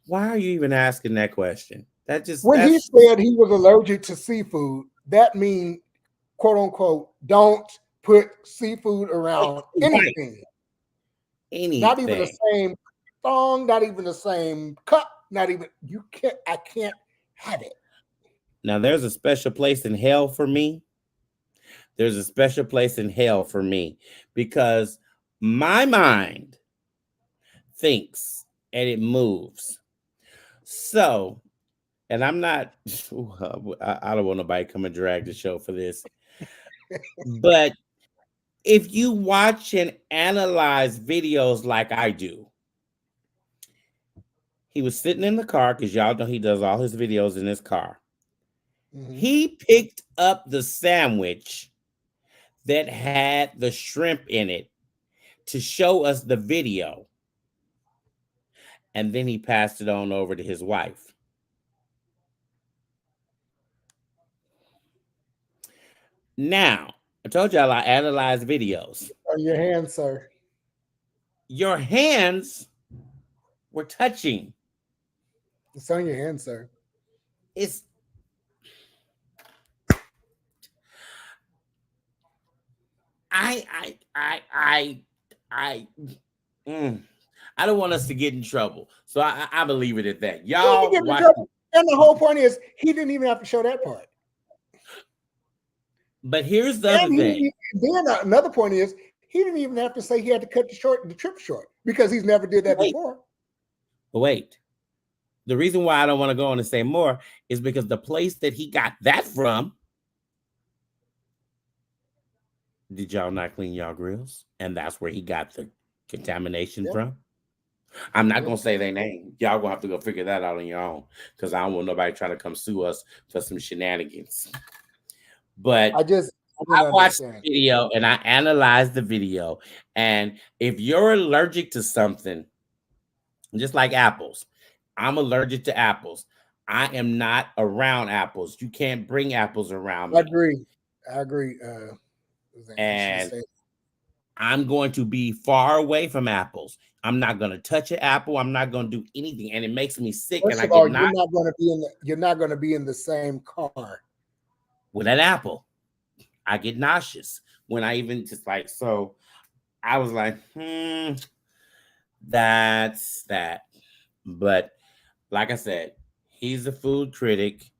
Why are you even asking that question? When he said he was allergic to seafood, that means, quote unquote, don't put seafood around anything. Not even the same thong, not even the same cup, not even I can't have it. Now there's a special place in hell for me. There's a special place in hell for me because my mind thinks and it moves. So, and I'm not, I don't want nobody come and drag the show for this. But if you watch and analyze videos like I do, he was sitting in the car because y'all know he does all his videos in his car. Mm-hmm. He picked up the sandwich that had the shrimp in it to show us the video. And then he passed it on over to his wife. Now, I told y'all I analyze videos. On your hands, sir. Your hands were touching. It's on your hands, sir. It's I don't want us to get in trouble, so I will leave it at that. Y'all watch. And the whole point is he didn't even have to show that part. But here's the other thing. Then another point is he didn't even have to say he had to cut the trip short because he's never did that before. Wait. the reason why I don't want to go on and say more is because the place that he got that from, did y'all not clean y'all grills? And that's where he got the contamination from. I'm not gonna say their name. Y'all gonna have to go figure that out on your own, because I don't want nobody trying to come sue us for some shenanigans. But I watched the video and I analyzed the video. And if you're allergic to something, just like apples, I'm allergic to apples. I am not around apples. You can't bring apples around me. I agree. And I'm going to be far away from apples. I'm not going to touch an apple. I'm not going to do anything, and it makes me sick. First of all, you're not going to be in the same car with an apple. I get nauseous when I even just like. So I was like, that's that. But like I said, he's a food critic.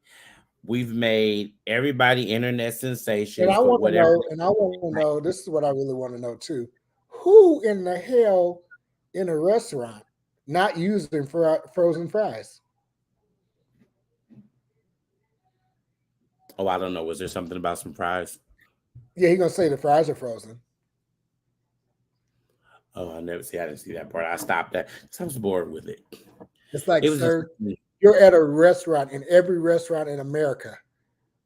We've made everybody internet sensation. And I want to know, this is what I really want to know too. Who in the hell in a restaurant not using frozen fries? Oh, I don't know. Was there something about some fries? Yeah, he's gonna say the fries are frozen. Oh, I didn't see that part. I stopped that. I was bored with it. It's like, sir, you're at a restaurant, in every restaurant in America,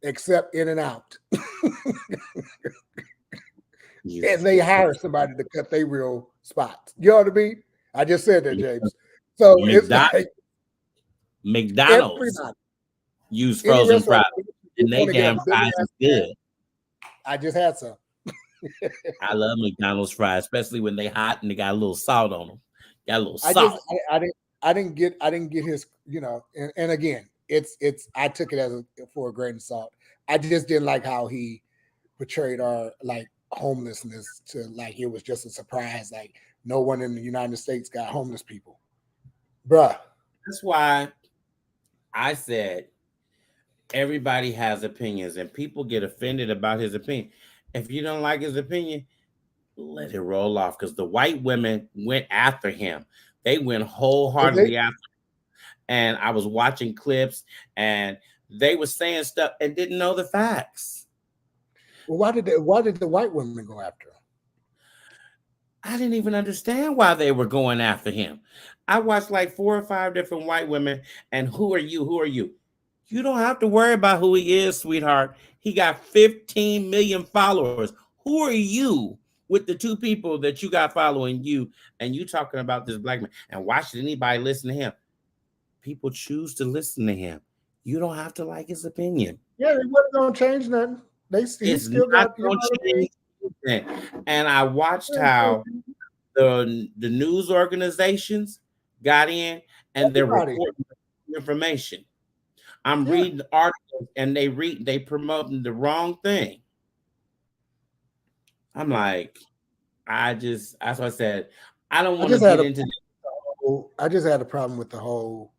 except In-N-Out. And they hire somebody to cut their real spots. You know what I mean? I just said that, James. So it's like McDonald's use frozen fries, and they damn fries is good. I just had some. I love McDonald's fries, especially when they hot and they got a little salt on them. Got a little salt. I didn't get his, and again, I took it for a grain of salt. I just didn't like how he portrayed our like homelessness to like it was just a surprise, like no one in the United States got homeless people. Bruh. That's why I said everybody has opinions and people get offended about his opinion. If you don't like his opinion, let it roll off, because the white women went after him. They went wholeheartedly after him. And I was watching clips and they were saying stuff and didn't know the facts. Well, why did the white women go after him? I didn't even understand why they were going after him. I watched like 4 or 5 different white women, and who are you? Who are you? You don't have to worry about who he is, sweetheart. He got 15 million followers. Who are you with the 2 people that you got following you, and you talking about this black man? And why should anybody listen to him? People choose to listen to him. You don't have to like his opinion. Yeah, it wasn't going to change nothing. He still got change anything. And I watched how the news organizations got in and they're reporting information. I'm reading articles and they promoting the wrong thing. I'm like, that's what I said. I don't want to get into this. I just had a problem with the whole,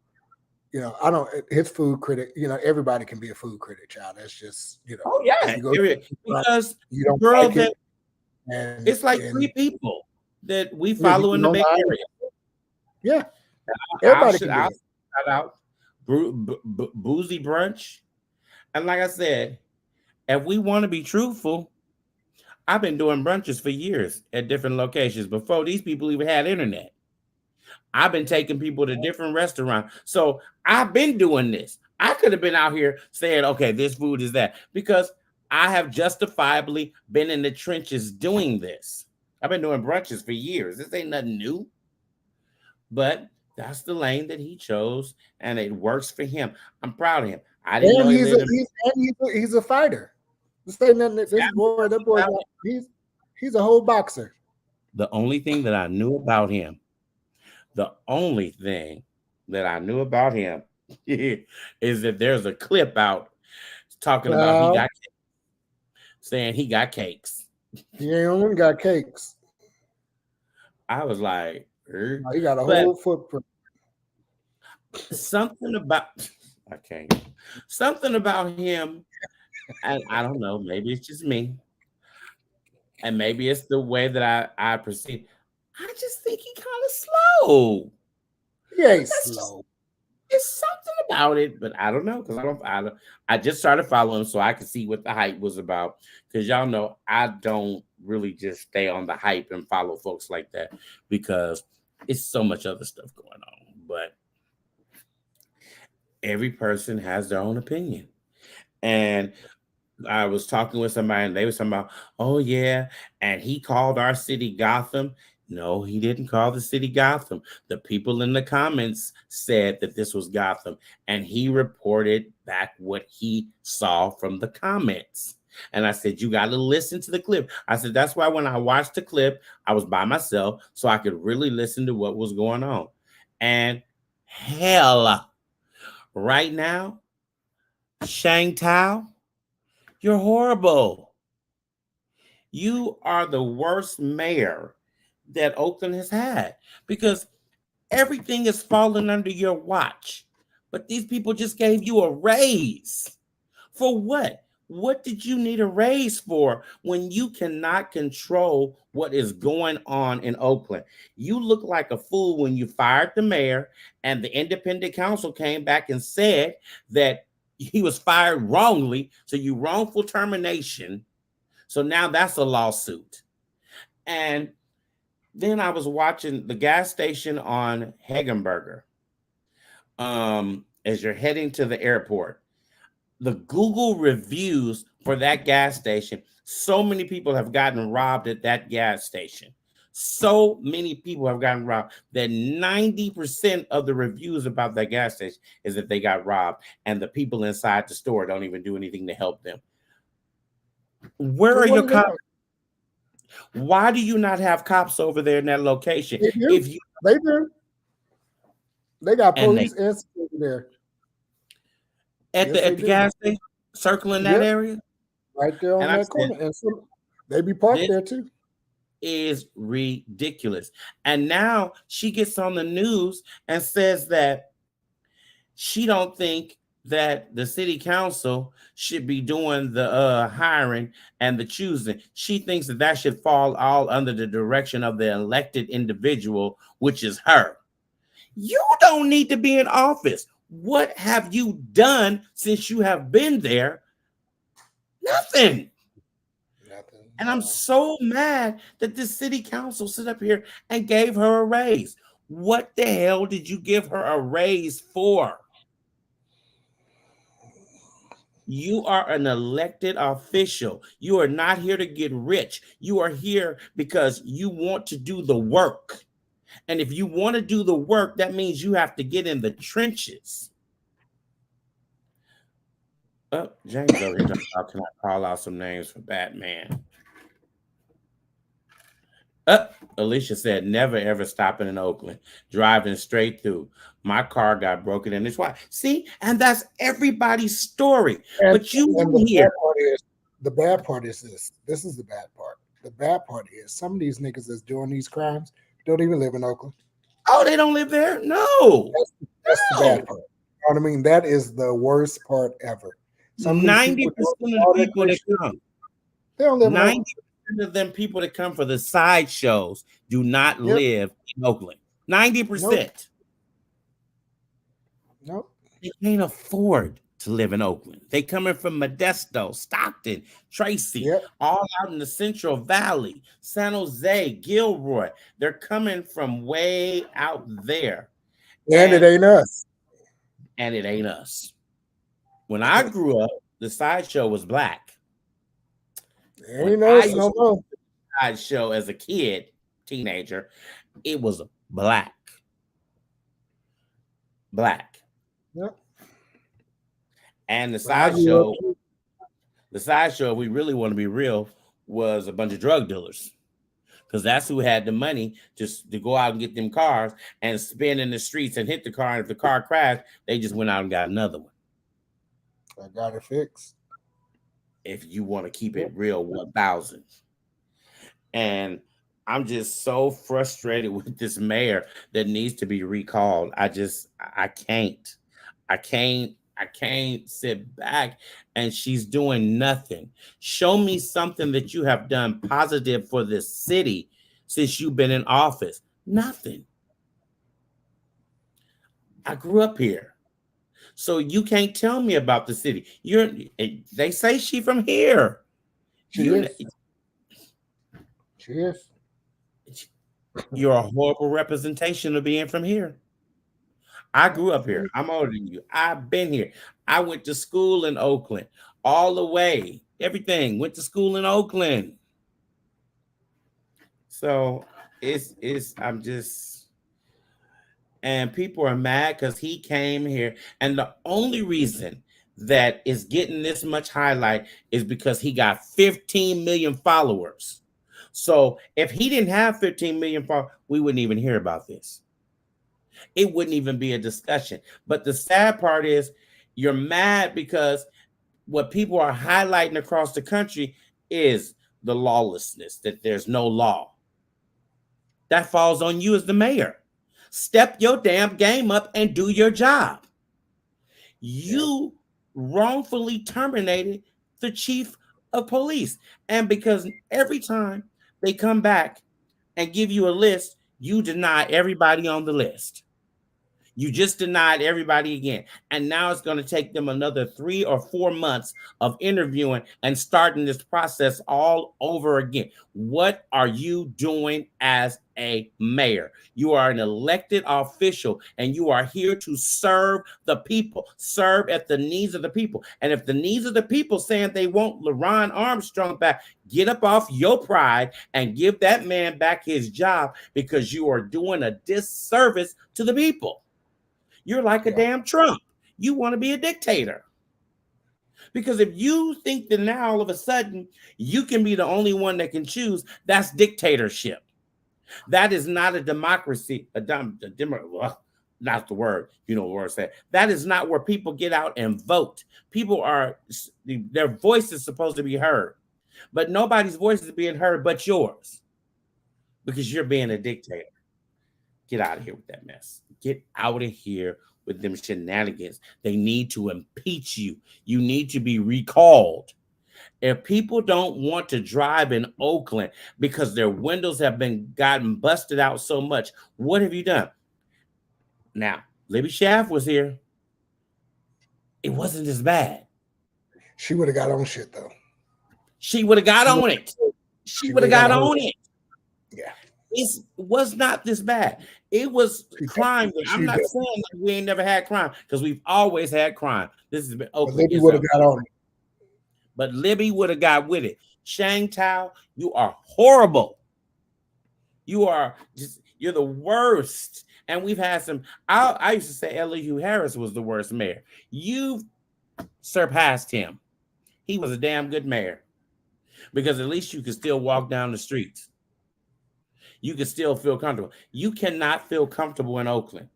his food critic, everybody can be a food critic, child. That's just, Oh yeah, because you don't like it. And it's like 3 people that we follow in the Bay Area. Yeah. Everybody can shout out Boozy Brunch. And like I said, if we want to be truthful, I've been doing brunches for years at different locations before these people even had internet. I've been taking people to different restaurants. So I've been doing this. I could have been out here saying, okay, this food is that, because I have justifiably been in the trenches doing this. I've been doing brunches for years. This ain't nothing new. But that's the lane that he chose, and it works for him. I'm proud of him. I didn't know he's a fighter. This ain't nothing. That boy, he's a whole boxer. The only thing that I knew about him is that there's a clip out talking about saying he got cakes. He ain't only got cakes. I was like, he got a whole footprint. Something about him, and I don't know, maybe it's just me, and maybe it's the way that I perceive. I just think he kind of slow. Yeah, he's slow. It's something about it, but I don't know because I just started following so I could see what the hype was about. Because y'all know I don't really just stay on the hype and follow folks like that because it's so much other stuff going on. But every person has their own opinion. And I was talking with somebody and they were talking about, oh yeah, and he called our city Gotham. No, he didn't call the city Gotham. The people in the comments said that this was Gotham, and he reported back what he saw from the comments. And I said, you got to listen to the clip. I said, that's why when I watched the clip, I was by myself so I could really listen to what was going on. And hell, right now, Shang Tao, you're horrible. You are the worst mayor that Oakland has had because everything is falling under your watch. But these people just gave you a raise. For what? What did you need a raise for when you cannot control what is going on in Oakland? You look like a fool when you fired the mayor and the independent council came back and said that he was fired wrongly. So you wrongful termination. So now that's a lawsuit. And then I was watching the gas station on Hagenberger as you're heading to the airport. The Google reviews for that gas station, so many people have gotten robbed at that gas station. So many people have gotten robbed that 90% of the reviews about that gas station is that they got robbed, and the people inside the store don't even do anything to help them. Where are your cops? Why do you not have cops over there in that location? They do. They got police and security there. At the gas station, circling that area? Right there on that corner. And they be parked there too. Is ridiculous. And now she gets on the news and says that she don't think that the city council should be doing the hiring and the choosing. She thinks that should fall all under the direction of the elected individual, which is her. You don't need to be in office. What have you done since you have been there? Nothing. And I'm so mad that the city council sit up here and gave her a raise. What the hell did you give her a raise for? You are an elected official. You are not here to get rich. You are here because you want to do the work. And if you want to do the work, that means you have to get in the trenches. Oh, James over here talking about, can I call out some names for Batman? Alicia said, never ever stopping in Oakland, driving straight through. My car got broken in. It's why. See, and that's everybody's story. But you here. The bad part is this. This is the bad part. The bad part is some of these niggas that's doing these crimes don't even live in Oakland. Oh, they don't live there? No. That's the bad part. You know what I mean? That is the worst part ever. 90% of the people that come. They don't live 90% of them people that come for the sideshows do not live in Oakland. 90%. Nope. They can't afford to live in Oakland. They coming from Modesto, Stockton, Tracy, all out in the Central Valley, San Jose, Gilroy. They're coming from way out there. And it ain't us. And it ain't us. When I grew up, the sideshow was black. Ain't us no more. Sideshow as a kid, teenager, it was black. Black. Yep. And the sideshow, if we really want to be real, was a bunch of drug dealers. Because that's who had the money just to go out and get them cars and spin in the streets and hit the car. And if the car crashed, they just went out and got another one. I got it fixed. If you want to keep it real, 1,000. And I'm just so frustrated with this mayor that needs to be recalled. I can't sit back and she's doing nothing. Show me something that you have done positive for this city since you've been in office. Nothing. I grew up here. So you can't tell me about the city. They say she from here. She is. She is. You're a horrible representation of being from here. I grew up here. I'm older than you. I've been here. I went to school in Oakland all the way. Everything. Went to school in Oakland. So I'm just, and people are mad because he came here. And the only reason that is getting this much highlight is because he got 15 million followers. So if he didn't have 15 million followers, we wouldn't even hear about this. It wouldn't even be a discussion. But the sad part is you're mad because what people are highlighting across the country is the lawlessness, that there's no law. That falls on you as the mayor. Step your damn game up and do your job. You wrongfully terminated the chief of police. And because every time they come back and give you a list, you deny everybody on the list. You just denied everybody again. And now it's going to take them another 3 or 4 months of interviewing and starting this process all over again. What are you doing as a mayor? You are an elected official and you are here to serve the people, serve at the needs of the people. And if the needs of the people saying they want LeRon Armstrong back, get up off your pride and give that man back his job, because you are doing a disservice to the people. You're like a damn Trump. You want to be a dictator. Because if you think that now all of a sudden you can be the only one that can choose, that's dictatorship. That is not a democracy. Not the word, you know what the word said. That is not where people get out and vote. People are, their voice is supposed to be heard. But nobody's voice is being heard but yours. Because you're being a dictator. Get out of here with that mess. Get out of here with them shenanigans. They need to impeach you. You need to be recalled. If people don't want to drive in Oakland because their windows have gotten busted out so much, what have you done? Now, Libby Schaaf was here. It wasn't as bad. She would have got on shit, though. She would have got on it. She would have got on it. Yeah. It was not this bad. It was crime. I'm not saying that we ain't never had crime, because we've always had crime. This has been Oakland. Libby would have got on it. But Libby would have got with it. Shang Tao, you are horrible. You're the worst. And we've had some. I used to say Elihu Harris was the worst mayor. You've surpassed him. He was a damn good mayor, because at least you could still walk down the streets. You can still feel comfortable. You cannot feel comfortable in Oakland.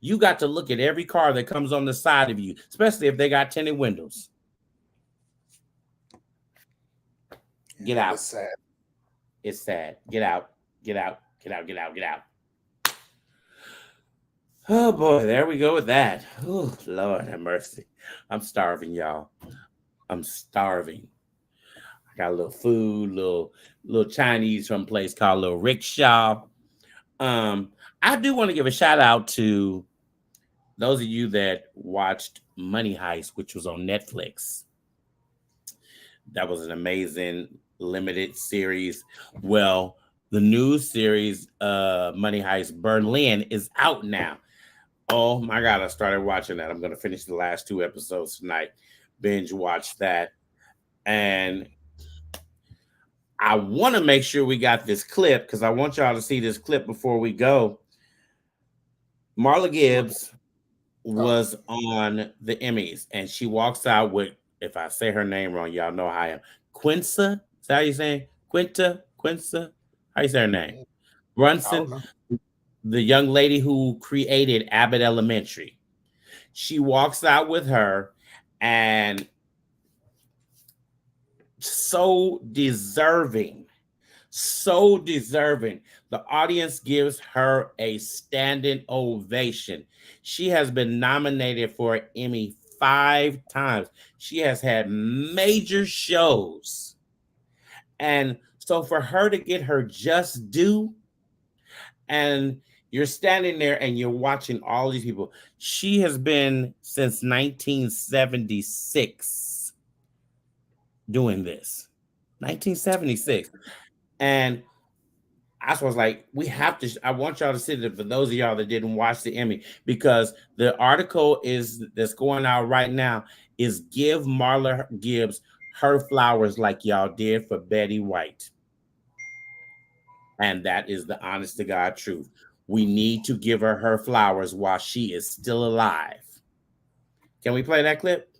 You got to look at every car that comes on the side of you, especially if they got tinted windows. Get out. It's sad. It's sad. Get out. Get out. Get out. Get out. Get out. Oh boy, there we go with that. Oh, Lord have mercy. I'm starving, y'all. I'm starving. I got a little food, little Chinese from a place called Little Rickshaw. I do want to give a shout out to those of you that watched Money Heist, which was on Netflix. That was an amazing limited series. Well, the new series, Money Heist Berlin, is out now. Oh my God, I started watching that. I'm going to finish the last 2 episodes tonight. Binge watch that. And I want to make sure we got this clip, because I want y'all to see this clip before we go. Marla Gibbs was on the Emmys, and she walks out with, if I say her name wrong, y'all know how I am. Quinta? Is that how you saying? Quinta? How you say her name? Brunson, the young lady who created Abbott Elementary. She walks out with her, and so deserving. The audience gives her a standing ovation. She has been nominated for an Emmy 5 times. She has had major shows. And so for her to get her just due, and You're standing there and you're watching all these people. She has been since 1976 doing this. 1976. And I was like, we have to. I want y'all to see it for those of y'all that didn't watch the Emmy, because the article that's going out right now is give Marla Gibbs her flowers like y'all did for Betty White. And that is the honest to God truth. We need to give her flowers while she is still alive. Can we play that clip?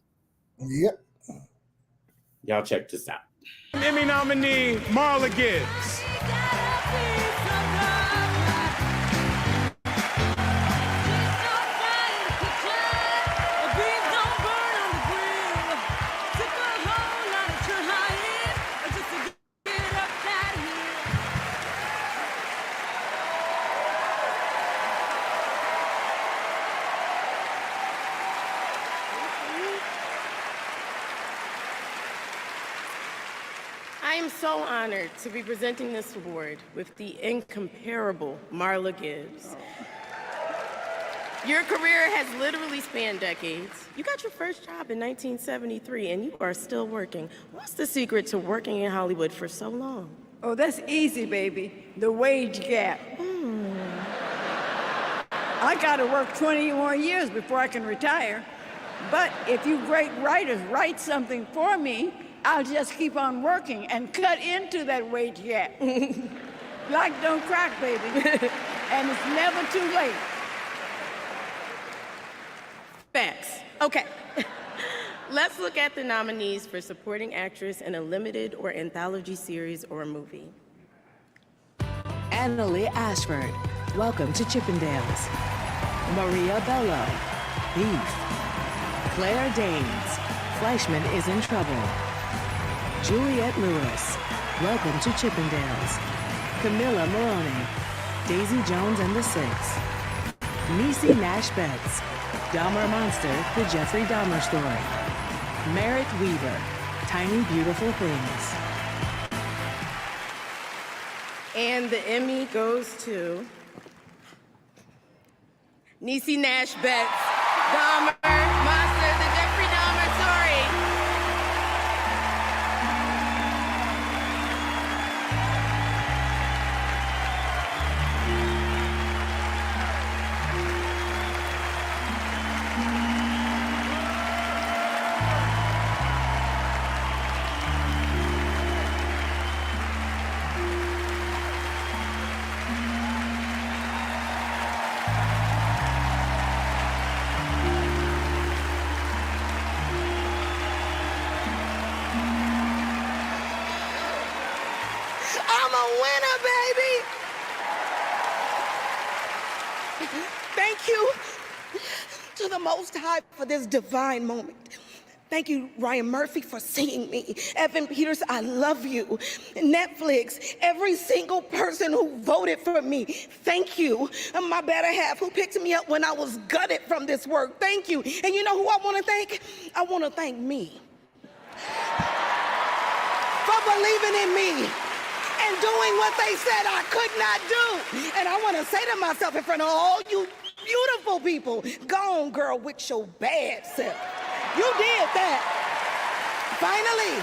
Yep. Y'all check this out. Emmy nominee Marla Gibbs. I am so honored to be presenting this award with the incomparable Marla Gibbs. Your career has literally spanned decades. You got your first job in 1973 and you are still working. What's the secret to working in Hollywood for so long? Oh, that's easy, baby. The wage gap. I gotta work 20 more years before I can retire. But if you great writers write something for me, I'll just keep on working and cut into that wage gap. Like don't crack, baby. And it's never too late. Facts. Okay. Let's look at the nominees for supporting actress in a limited or anthology series or movie. Annalee Ashford, welcome to Chippendales. Maria Bello, Beef. Claire Danes, Fleischman is in Trouble. Juliette Lewis, welcome to Chippendales. Camilla Moroni, Daisy Jones and the Six. Niecy Nash Betts, Dahmer Monster, The Jeffrey Dahmer Story. Merritt Weaver, Tiny Beautiful Things. And the Emmy goes to Niecy Nash Betts, Dahmer Monster, The Jeffrey Dahmer Story. I'm a winner, baby! Thank you to the Most High for this divine moment. Thank you, Ryan Murphy, for seeing me. Evan Peters, I love you. Netflix, every single person who voted for me, thank you. And my better half who picked me up when I was gutted from this work, thank you. And you know who I want to thank? I want to thank me for believing in me and doing what they said I could not do. And I want to say to myself in front of all you beautiful people, go on, girl, with your bad self. You did that. Finally,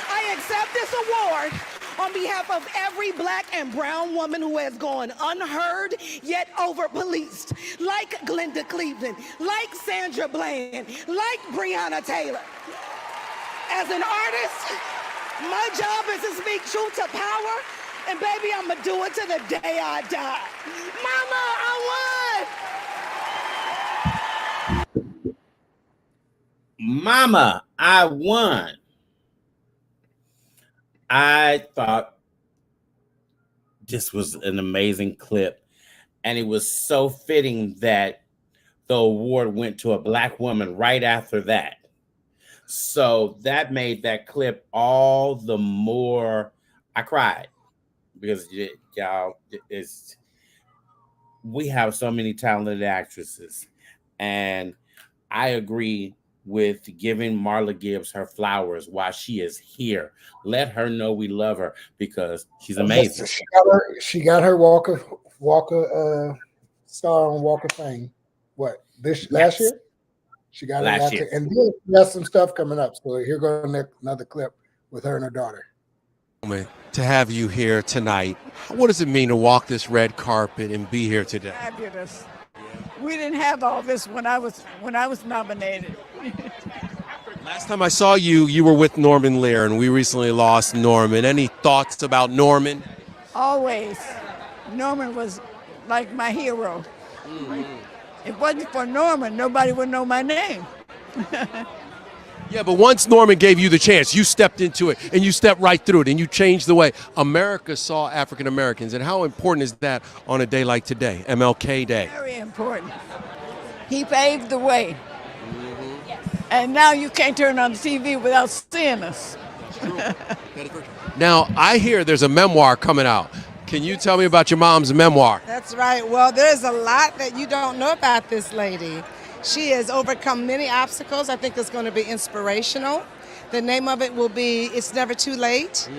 I accept this award on behalf of every Black and brown woman who has gone unheard yet over-policed, like Glenda Cleveland, like Sandra Bland, like Breonna Taylor. As an artist, my job is to speak truth to power, and baby, I'ma do it to the day I die. Mama, I won! Mama, I won. I thought this was an amazing clip, and it was so fitting that the award went to a Black woman right after that. So that made that clip all the more. I cried because y'all, we have so many talented actresses, and I agree with giving Marla Gibbs her flowers while she is here. Let her know we love her because she's amazing. She got her Walker star on Walk of Fame. What, last year? She got it Last last year. year. And then she has some stuff coming up. So here goes another clip with her and her daughter. To have you here tonight, what does it mean to walk this red carpet and be here today? Fabulous. We didn't have all this when I was nominated. Last time I saw you, you were with Norman Lear, and we recently lost Norman. Any thoughts about Norman? Always. Norman was like my hero. If it wasn't for Norman, nobody would know my name. Yeah, but once Norman gave you the chance, you stepped into it, and you stepped right through it, and you changed the way America saw African Americans. And how important is that on a day like today, MLK Day? Very important. He paved the way. And now you can't turn on the TV without seeing us. Now, I hear there's a memoir coming out. Can you tell me about your mom's memoir? That's right. Well, there's a lot that you don't know about this lady. She has overcome many obstacles. I think it's going to be inspirational. The name of it will be It's Never Too Late.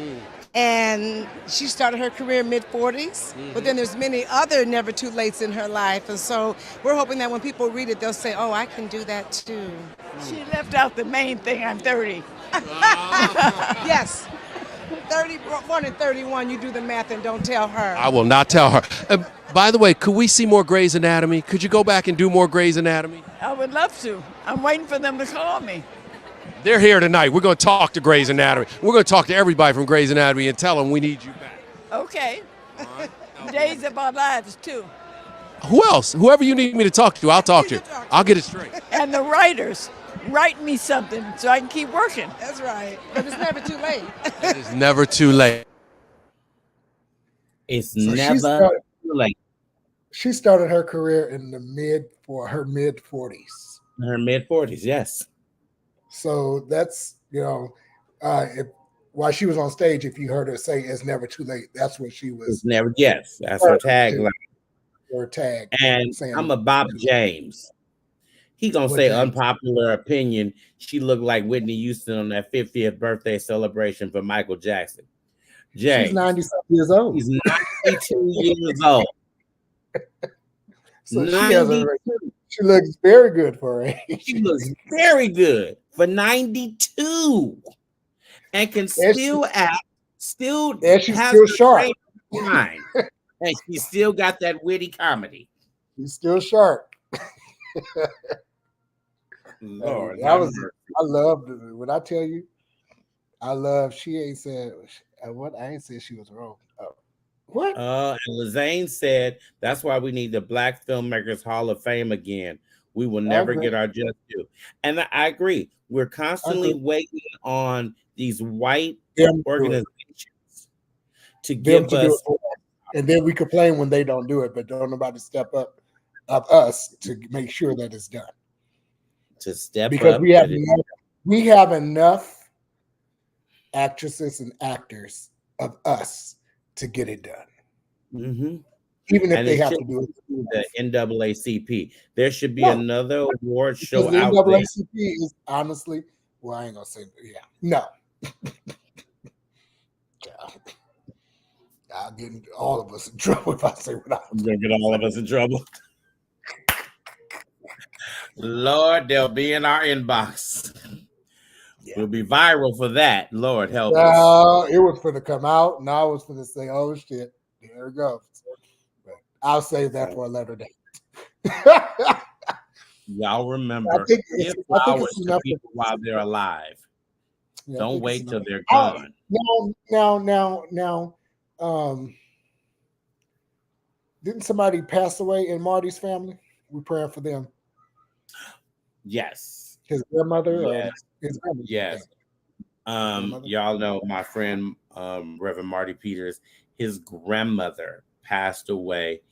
And she started her career mid-40s, but then there's many other never too lates in her life. And so we're hoping that when people read it, they'll say, oh, I can do that too. She left out the main thing, I'm 30. Yes. 31 and 31, you do the math and don't tell her. I will not tell her. By the way, could we see more Grey's Anatomy? Could you go back and do more Grey's Anatomy? I would love to. I'm waiting for them to call me. They're here tonight. We're going to talk to Grey's Anatomy. We're going to talk to everybody from Grey's Anatomy and tell them we need you back. Okay. Days of our lives, too. Who else? Whoever you need me to talk to, I'll talk to. I'll get it straight. And the writers, write me something so I can keep working. That's right. But it's never too late. It's never too late. It's So never too late. She started her career in her mid 40s. In her mid-40s, yes. So that's, while she was on stage, if you heard her say it's never too late, that's what she was. It's never, yes. That's her tagline. Her tag. And I'm a Bob James. He gonna say unpopular opinion. She looked like Whitney Houston on that 50th birthday celebration for Michael Jackson. James. She's 97 years old. He's 92 years old. So she looks very good for her age. She looks very good for 92 and can still act, and she's still sharp. Mind. And she still got that witty comedy. She's still sharp. Lord, I loved it. When I tell you, she ain't said what I ain't said she was wrong. What? And Lizane said that's why we need the Black Filmmakers Hall of Fame again. We will never get our just due. And I agree. We're constantly waiting on these white organizations to give us. And then we complain when they don't do it, but don't nobody step up of us to make sure that it's done. To step because up. We have enough actresses and actors of us to get it done. Mm-hmm. Even if they have to do it. The NAACP. There should be another award show the out NAACP there. is honestly, well, I ain't gonna say, no. I'll get all of us in trouble if I say what I'm gonna get all of us in trouble. Lord, they'll be in our inbox. We'll be viral for that. Lord help us. It was for to come out, and I was for to say, "Oh shit, there it goes." But I'll save that for a later date. Y'all remember, give flowers to people while they're alive. Yeah, don't wait till they're gone. Now. Didn't somebody pass away in Marty's family? We're praying for them. Yes. His grandmother? Yes. His grandmother. Yes. Y'all know my friend Reverend Marty Peters, his grandmother passed away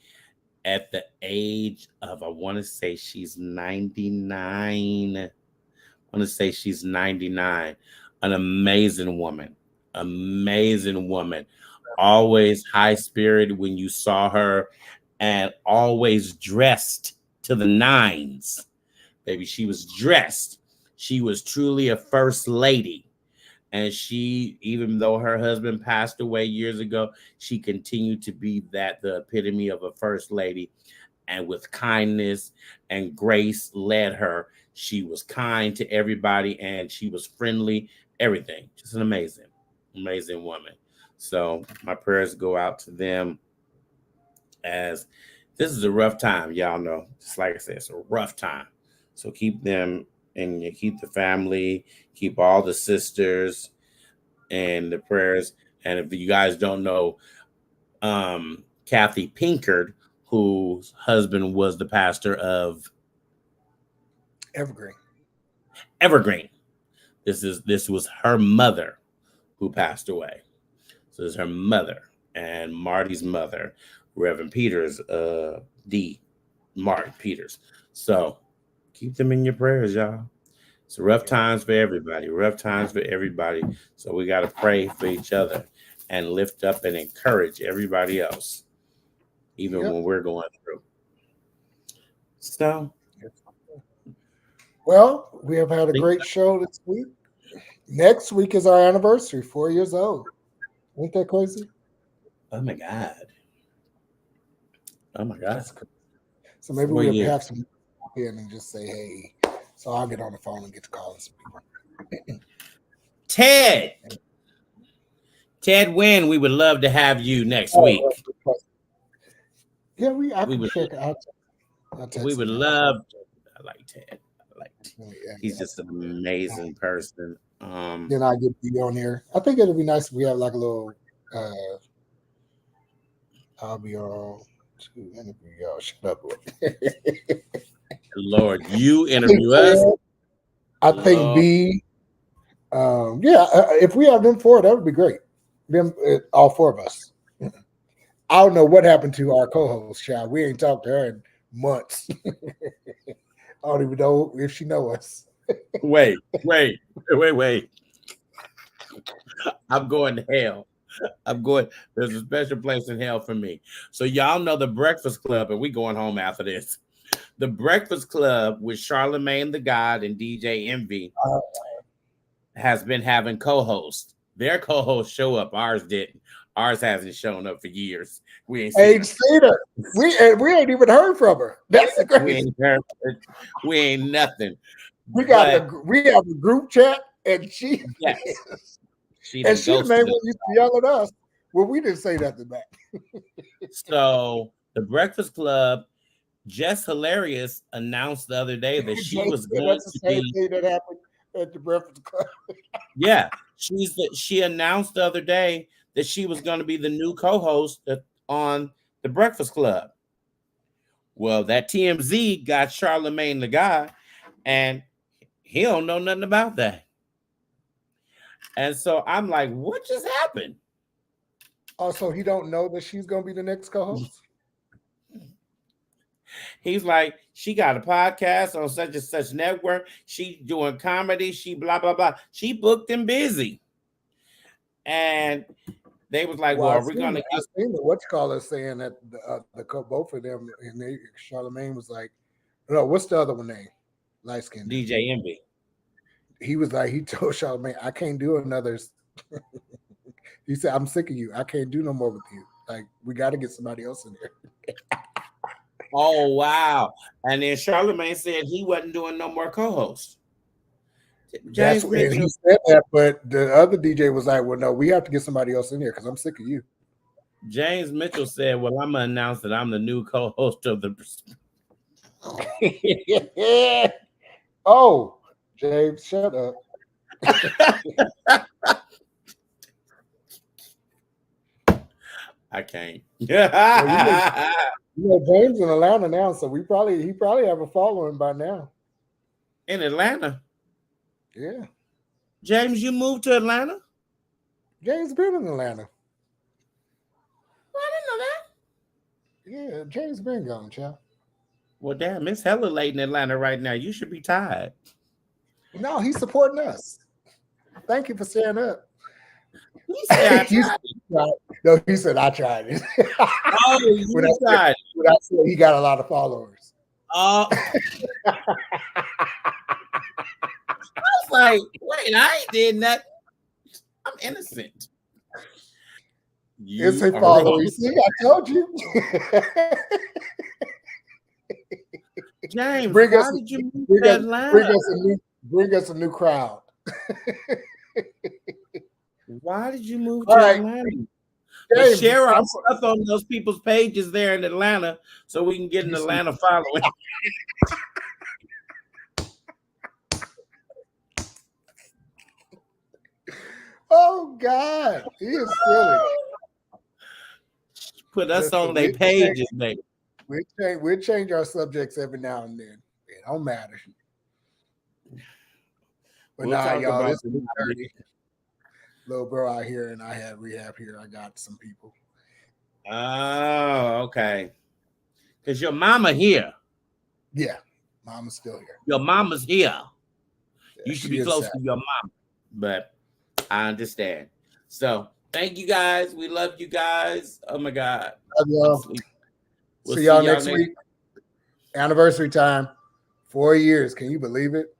at the age of, I want to say she's 99. I want to say she's 99. An amazing woman. Always high spirited when you saw her and always dressed to the nines. Baby, she was dressed. She was truly a first lady. And she, even though her husband passed away years ago, she continued to be the epitome of a first lady. and with kindness and grace led her. She was kind to everybody and she was friendly, everything. Just an amazing woman. So my prayers go out to them, as this is a rough time. Y'all know, just like I said, it's a rough time. So keep them and you keep the family, keep all the sisters and the prayers. And if you guys don't know, Kathy Pinkard, whose husband was the pastor of Evergreen. This was her mother who passed away. So it's her mother and Marty's mother, Reverend Peters, D. Martin Peters. So keep them in your prayers, y'all. It's rough times for everybody. So we got to pray for each other and lift up and encourage everybody else, even when we're going through. So, well, we have had a great show this week. Next week is our anniversary, 4 years old. Ain't that crazy? Oh my God. So maybe we'll have some in and just say, hey. So I'll get on the phone and get to calling some people. Ted Wynn, we would love to have you next week. Yeah, we would love. I like Ted. He's just an amazing person. Then I get you on here. I think it'll be nice if we have like a little. I'll be on to interview y'all. Shut up. Lord, you interview us. I think B. If we have them four, that would be great. Them, all four of us. I don't know what happened to our co-host, child. We ain't talked to her in months. I don't even know if she know us. Wait. I'm going to hell. There's a special place in hell for me. So y'all know the Breakfast Club, and we going home after this. The Breakfast Club with Charlamagne the God and DJ Envy has been having co-hosts. Their co-hosts show up. Ours didn't. Ours hasn't shown up for years. We ain't seen her. We ain't even heard from her. That's the crazy. We ain't nothing. We have a group chat, and she the main one used to yell at us. Well, we didn't say nothing back. So the Breakfast Club, Jess Hilarious announced the other day that she was going to be. Thing that happened at the Breakfast Club. Yeah, she announced the other day that she was going to be the new co-host on the Breakfast Club. Well, that TMZ got Charlamagne the God, and he don't know nothing about that. And so I'm like, what just happened? Also, he don't know that she's going to be the next co-host? He's like, she got a podcast on such and such network. She doing comedy. She blah, blah, blah. She booked and busy. And they was like, well, we're going to get... I seen what's called saying that both of them, and Charlamagne was like, no, what's the other one name? Light skin. DJ Envy. He was like, he told Charlamagne, I can't do another. He said, I'm sick of you. I can't do no more with you. Like, we got to get somebody else in here. Oh, wow. And then Charlamagne said he wasn't doing no more co-hosts. He said that, but the other DJ was like, well, no, we have to get somebody else in here because I'm sick of you. James Mitchell said, well, I'm going to announce that I'm the new co-host of the... Oh, James, shut up. I can't. James in Atlanta now, so he probably have a following by now. In Atlanta? Yeah. James, you moved to Atlanta? James been in Atlanta. Well, I didn't know that. Yeah, James been gone, child. Well, damn, it's hella late in Atlanta right now. You should be tired. No, he's supporting us. Thank you for staying up. He said, I tried. No, he said, I tried it. Oh, you tried. When I said he got a lot of followers. I was like, wait, I ain't did nothing. I'm innocent. It's a follower. You see, I told you. James, Bring why us, did you move bring to us, Atlanta? bring us a new crowd. Why did you move All to right. Atlanta? But James, share our I'm- stuff on those people's pages there in Atlanta so we can get an Atlanta following. oh God, he is silly. Put us Listen, on their pages, baby. We'll change our subjects every now and then. It don't matter. But We'll nah, talk y'all, about it's the 2:30. Little bro out here, and I have rehab here. I got some people. Oh, okay. Because your mama here. Yeah, mama's still here. Your mama's here. Yeah, You should she be is close sad. to your mom. But I understand. So thank you guys. We love you guys. Oh my God. Love y'all. We'll see y'all next week. Anniversary time. 4 years. Can you believe it?